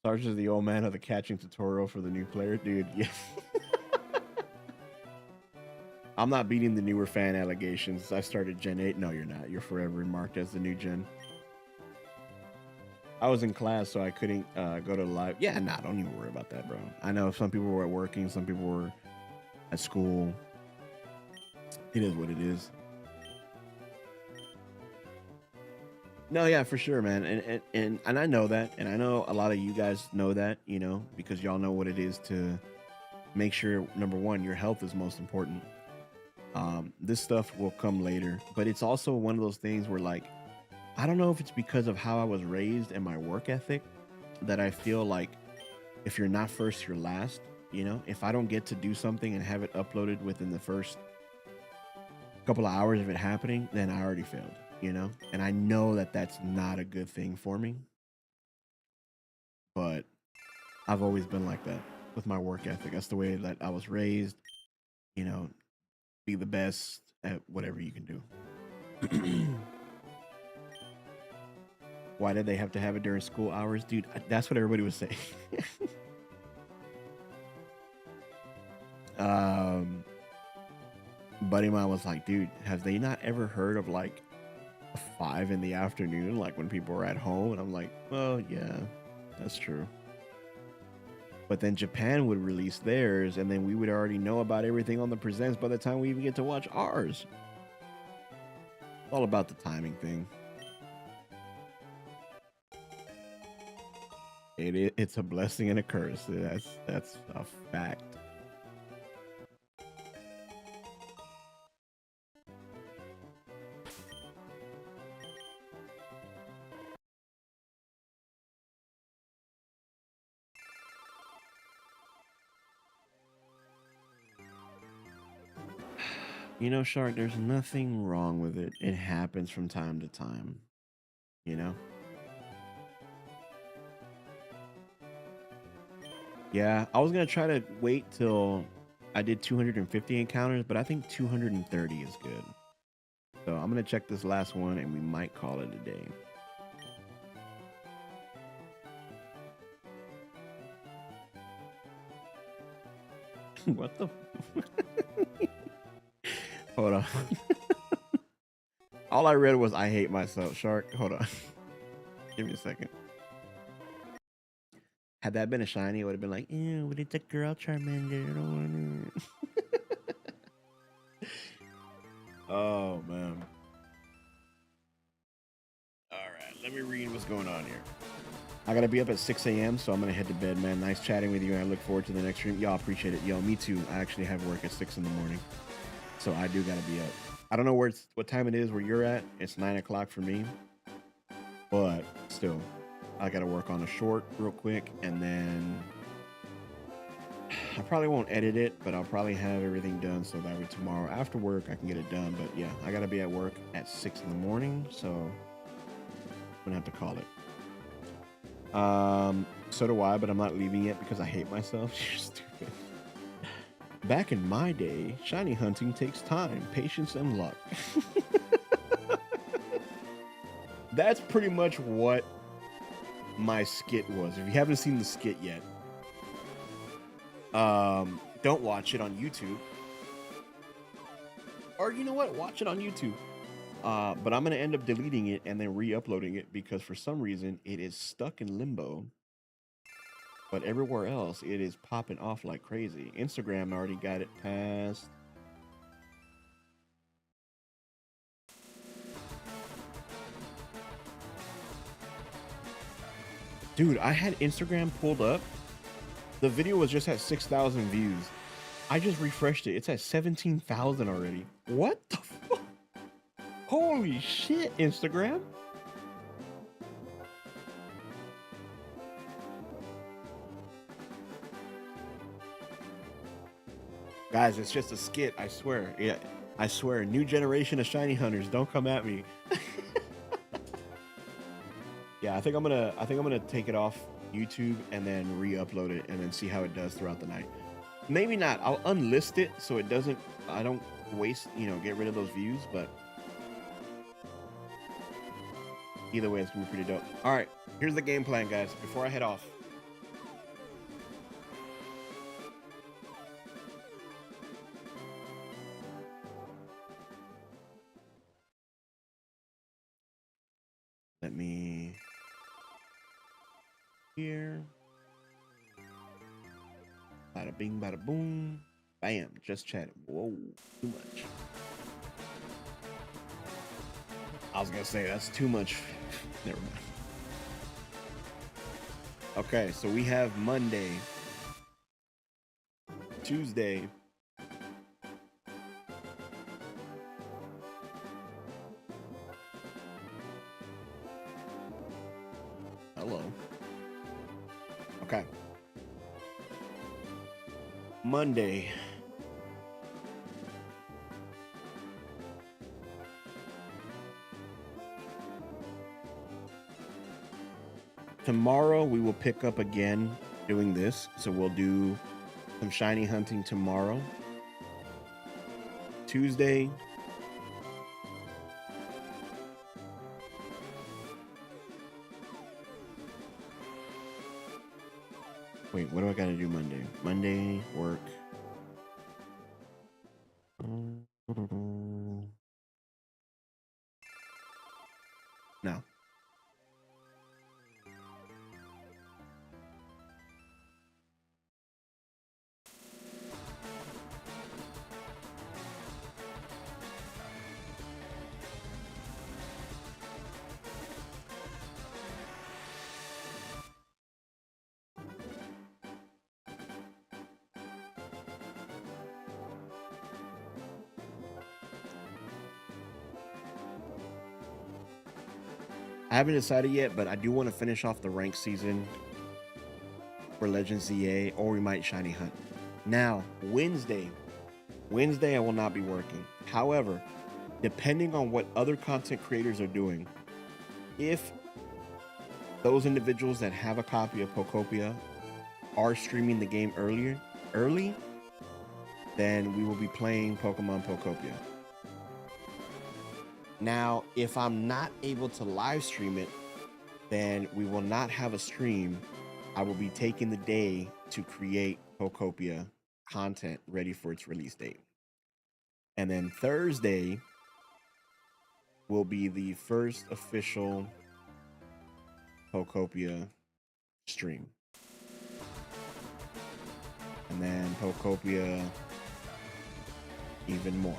Sarge is the old man of the catching tutorial for the new player, dude. Yeah. I'm not beating the newer fan allegations. I started Gen 8. No, you're not. You're forever marked as the new gen. I was in class, so I couldn't go to live. Yeah, nah, don't even worry about that, bro. I know some people were working, some people were at school. It is what it is. No, yeah, for sure, man. And I know that, and I know a lot of you guys know that, you know, because y'all know what it is to make sure number one, your health is most important. This stuff will come later, but it's also one of those things where like I don't know if it's because of how I was raised and my work ethic that I feel like if you're not first, you're last. You know, if I don't get to do something and have it uploaded within the first couple of hours of it happening, then I already failed, you know? And I know that that's not a good thing for me, but I've always been like that with my work ethic. That's the way that I was raised, you know, be the best at whatever you can do. Why did they have to have it during school hours? Dude, that's what everybody was saying. um, buddy of mine was like, dude, have they not ever heard of like 5 in the afternoon, like when people were at home? And I'm like, well, yeah, that's true. But then Japan would release theirs, and then we would already know about everything on the presents by the time we even get to watch ours. It's all about the timing thing. It's a blessing and a curse. That's a fact. You know, Shark, there's nothing wrong with it. It happens from time to time, you know? Yeah, I was gonna try to wait till I did 250 encounters, but I think 230 is good. So I'm gonna check this last one and we might call it a day. What the? Hold on. All I read was I hate myself, Shark. Hold on. Give me a second. Had that been a shiny, it would have been like, ew, but it's a girl Charmander. I don't want it. Oh, man. All right, let me read what's going on here. I gotta be up at 6 a.m., so I'm gonna head to bed, man. Nice chatting with you, and I look forward to the next stream. Y'all appreciate it. Yo, me too. I actually have work at 6 in the morning, so I do gotta be up. I don't know what time it is where you're at. It's 9 o'clock for me, but still, I gotta work on a short real quick, and then I probably won't edit it, but I'll probably have everything done so that way tomorrow after work I can get it done. But yeah, I gotta be at work at 6 in the morning, so I'm gonna have to call it. So do I, but I'm not leaving yet because I hate myself. You're stupid. Back in my day, shiny hunting takes time, patience, and luck. That's pretty much what my skit was. If you haven't seen the skit yet, don't watch it on YouTube. Or you know what? Watch it on YouTube. But I'm gonna end up deleting it and then re-uploading it because for some reason it is stuck in limbo. But everywhere else it is popping off like crazy. Instagram already got it past. Dude, I had Instagram pulled up. The video was just at 6,000 views. I just refreshed it. It's at 17,000 already. What the fuck? Holy shit, Instagram. Guys, it's just a skit, I swear. Yeah, I swear. New generation of shiny hunters, don't come at me. Yeah, I think I'm gonna take it off YouTube and then re-upload it and then see how it does throughout the night. Maybe not. I'll unlist it so it doesn't. I don't waste. Get rid of those views. But either way, it's gonna be pretty dope. All right, here's the game plan, guys. Before I head off. Let me here. Bada bing, bada boom. Bam, just chatting. Whoa, too much. I was gonna say that's too much. Never mind. Okay, so we have Monday, Tuesday, hello. Okay. Monday. Tomorrow we will pick up again doing this. So we'll do some shiny hunting tomorrow. Tuesday. Wait, what do I gotta do Monday? Monday, work. No. I haven't decided yet, but I do want to finish off the rank season for Legends ZA, or we might shiny hunt. Now, Wednesday I will not be working. However, depending on what other content creators are doing, if those individuals that have a copy of Pokopia are streaming the game early, then we will be playing Pokemon Pokopia. Now, if I'm not able to live stream it, then we will not have a stream. I will be taking the day to create Pokopia content ready for its release date. And then Thursday will be the first official Pokopia stream. And then Pokopia even more.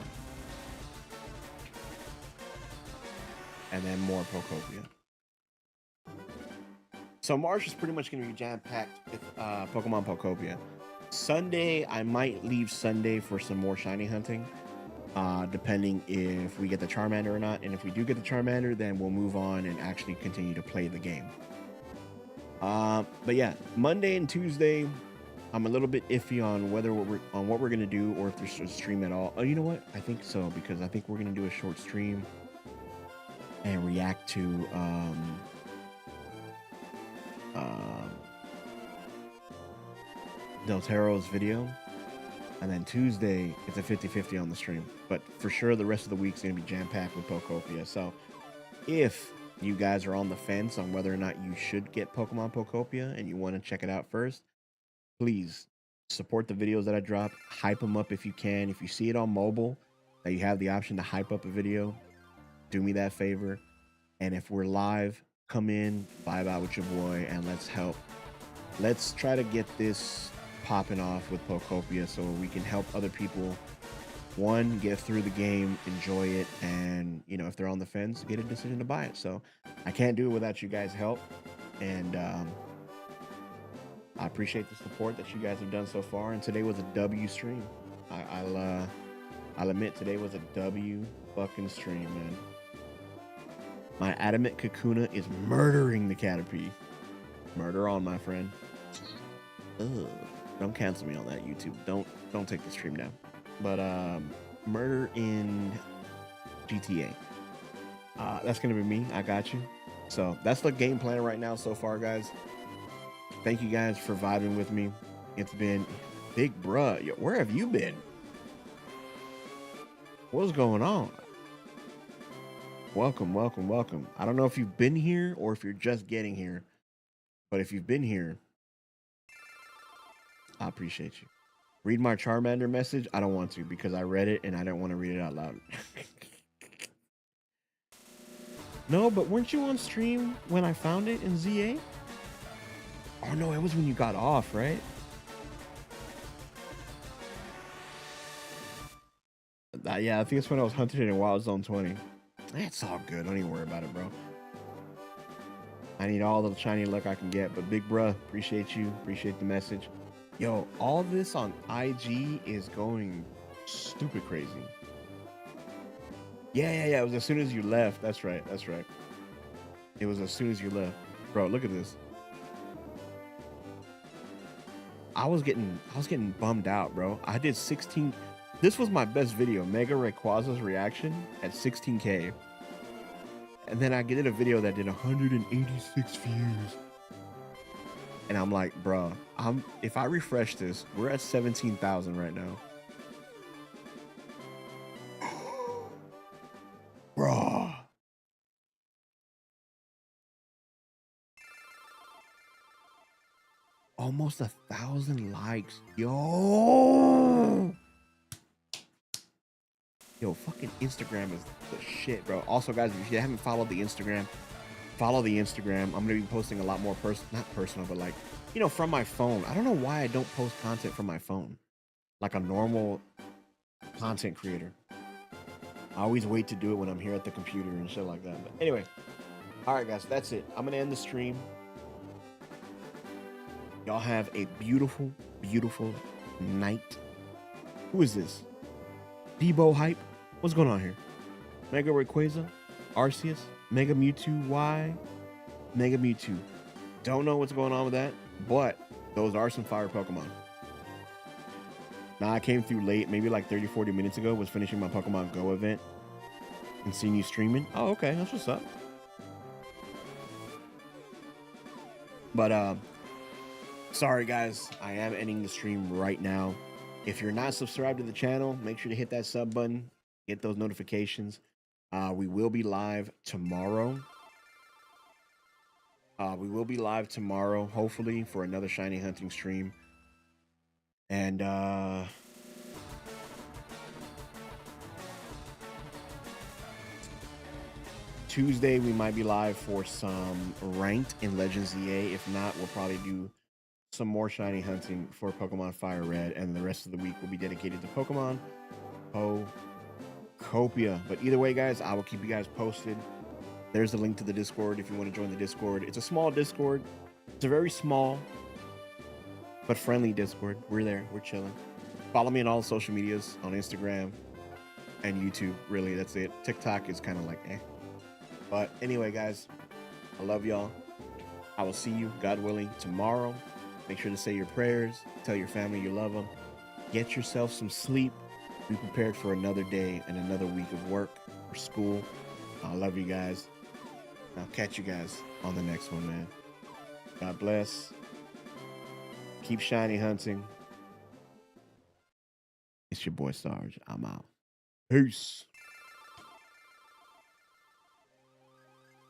And then more Pokopia. So March is pretty much going to be jam-packed with Pokemon Pokopia. Sunday, I might leave Sunday for some more shiny hunting, depending if we get the Charmander or not. And if we do get the Charmander, then we'll move on and actually continue to play the game. But yeah, Monday and Tuesday, I'm a little bit iffy on what we're going to do, or if there's a stream at all. Oh, you know what? I think so, because I think we're going to do a short stream and react to Deltaro's video, and then Tuesday it's a 50-50 on the stream. But for sure the rest of the week's gonna be jam-packed with Pokopia. So if you guys are on the fence on whether or not you should get Pokemon Pokopia and you want to check it out first, please support the videos that I drop, hype them up if you can. If you see it on mobile that you have the option to hype up a video, do me that favor. And if we're live, come in, vibe out with your boy, and let's help. Let's try to get this popping off with Pokopia so we can help other people, one, get through the game, enjoy it, and if they're on the fence, get a decision to buy it. So I can't do it without you guys' help, and I appreciate the support that you guys have done so far. And today was a W stream. I'll admit today was a W fucking stream, man. My adamant Kakuna is murdering the Caterpie. Murder on, my friend. Ugh. Don't cancel me on that, YouTube. Don't take the stream down. But murder in GTA. That's gonna be me. I got you. So that's the game plan right now so far, guys. Thank you guys for vibing with me. It's been big bruh. Yo, where have you been? What's going on? Welcome, welcome, welcome. I don't know if you've been here or if you're just getting here, but if you've been here, I appreciate you. Read my Charmander message. I don't want to because I read it and I don't want to read it out loud. No, but weren't you on stream when I found it in ZA? Oh no, it was when you got off, right? Yeah, I think it's when I was hunting in Wild Zone 20. That's all good. Don't even worry about it, bro. I need all the shiny luck I can get, but big bruh, appreciate you. Appreciate the message. Yo, all this on IG is going stupid crazy. Yeah. It was as soon as you left. That's right. It was as soon as you left. Bro, look at this. I was getting bummed out, bro. I did 16. This was my best video, Mega Rayquaza's reaction at 16K. And then I did a video that did 186 views. And I'm like, bro, if I refresh this, we're at 17,000 right now. Bro. Almost 1,000 likes. Yo, fucking Instagram is the shit, bro. Also, guys, if you haven't followed the Instagram, follow the Instagram. I'm gonna be posting a lot more not personal, but like, from my phone. I don't know why I don't post content from my phone like a normal content creator. I always wait to do it when I'm here at the computer and shit like that. But anyway, all right, guys, that's it. I'm gonna end the stream. Y'all have a beautiful, beautiful night. Who is this? Debo Hype? What's going on here? Mega Rayquaza? Arceus? Mega Mewtwo Y? Mega Mewtwo. Don't know what's going on with that, but those are some fire Pokemon. Now, I came through late, maybe like 30, 40 minutes ago, was finishing my Pokemon Go event and seeing you streaming. Oh, okay, that's what's up. But, sorry, guys, I am ending the stream right now. If you're not subscribed to the channel, make sure to hit that sub button, get those notifications. We will be live tomorrow. Hopefully, for another shiny hunting stream. And, Tuesday, we might be live for some ranked in Legends EA. If not, we'll probably do some more shiny hunting for Pokemon Fire Red, and the rest of the week will be dedicated to Pokemon Copia. But either way, guys, I will keep you guys posted. There's the link to the Discord if you want to join the Discord. It's a small Discord. It's a very small but friendly Discord. We're there. We're chilling. Follow me on all social medias, on Instagram and YouTube. Really, that's it. TikTok is kind of like eh. But anyway, guys, I love y'all. I will see you, God willing, tomorrow. Make sure to say your prayers. Tell your family you love them. Get yourself some sleep. Be prepared for another day and another week of work or school. I love you guys. I'll catch you guys on the next one, man. God bless. Keep shiny hunting. It's your boy Sarge. I'm out. Peace.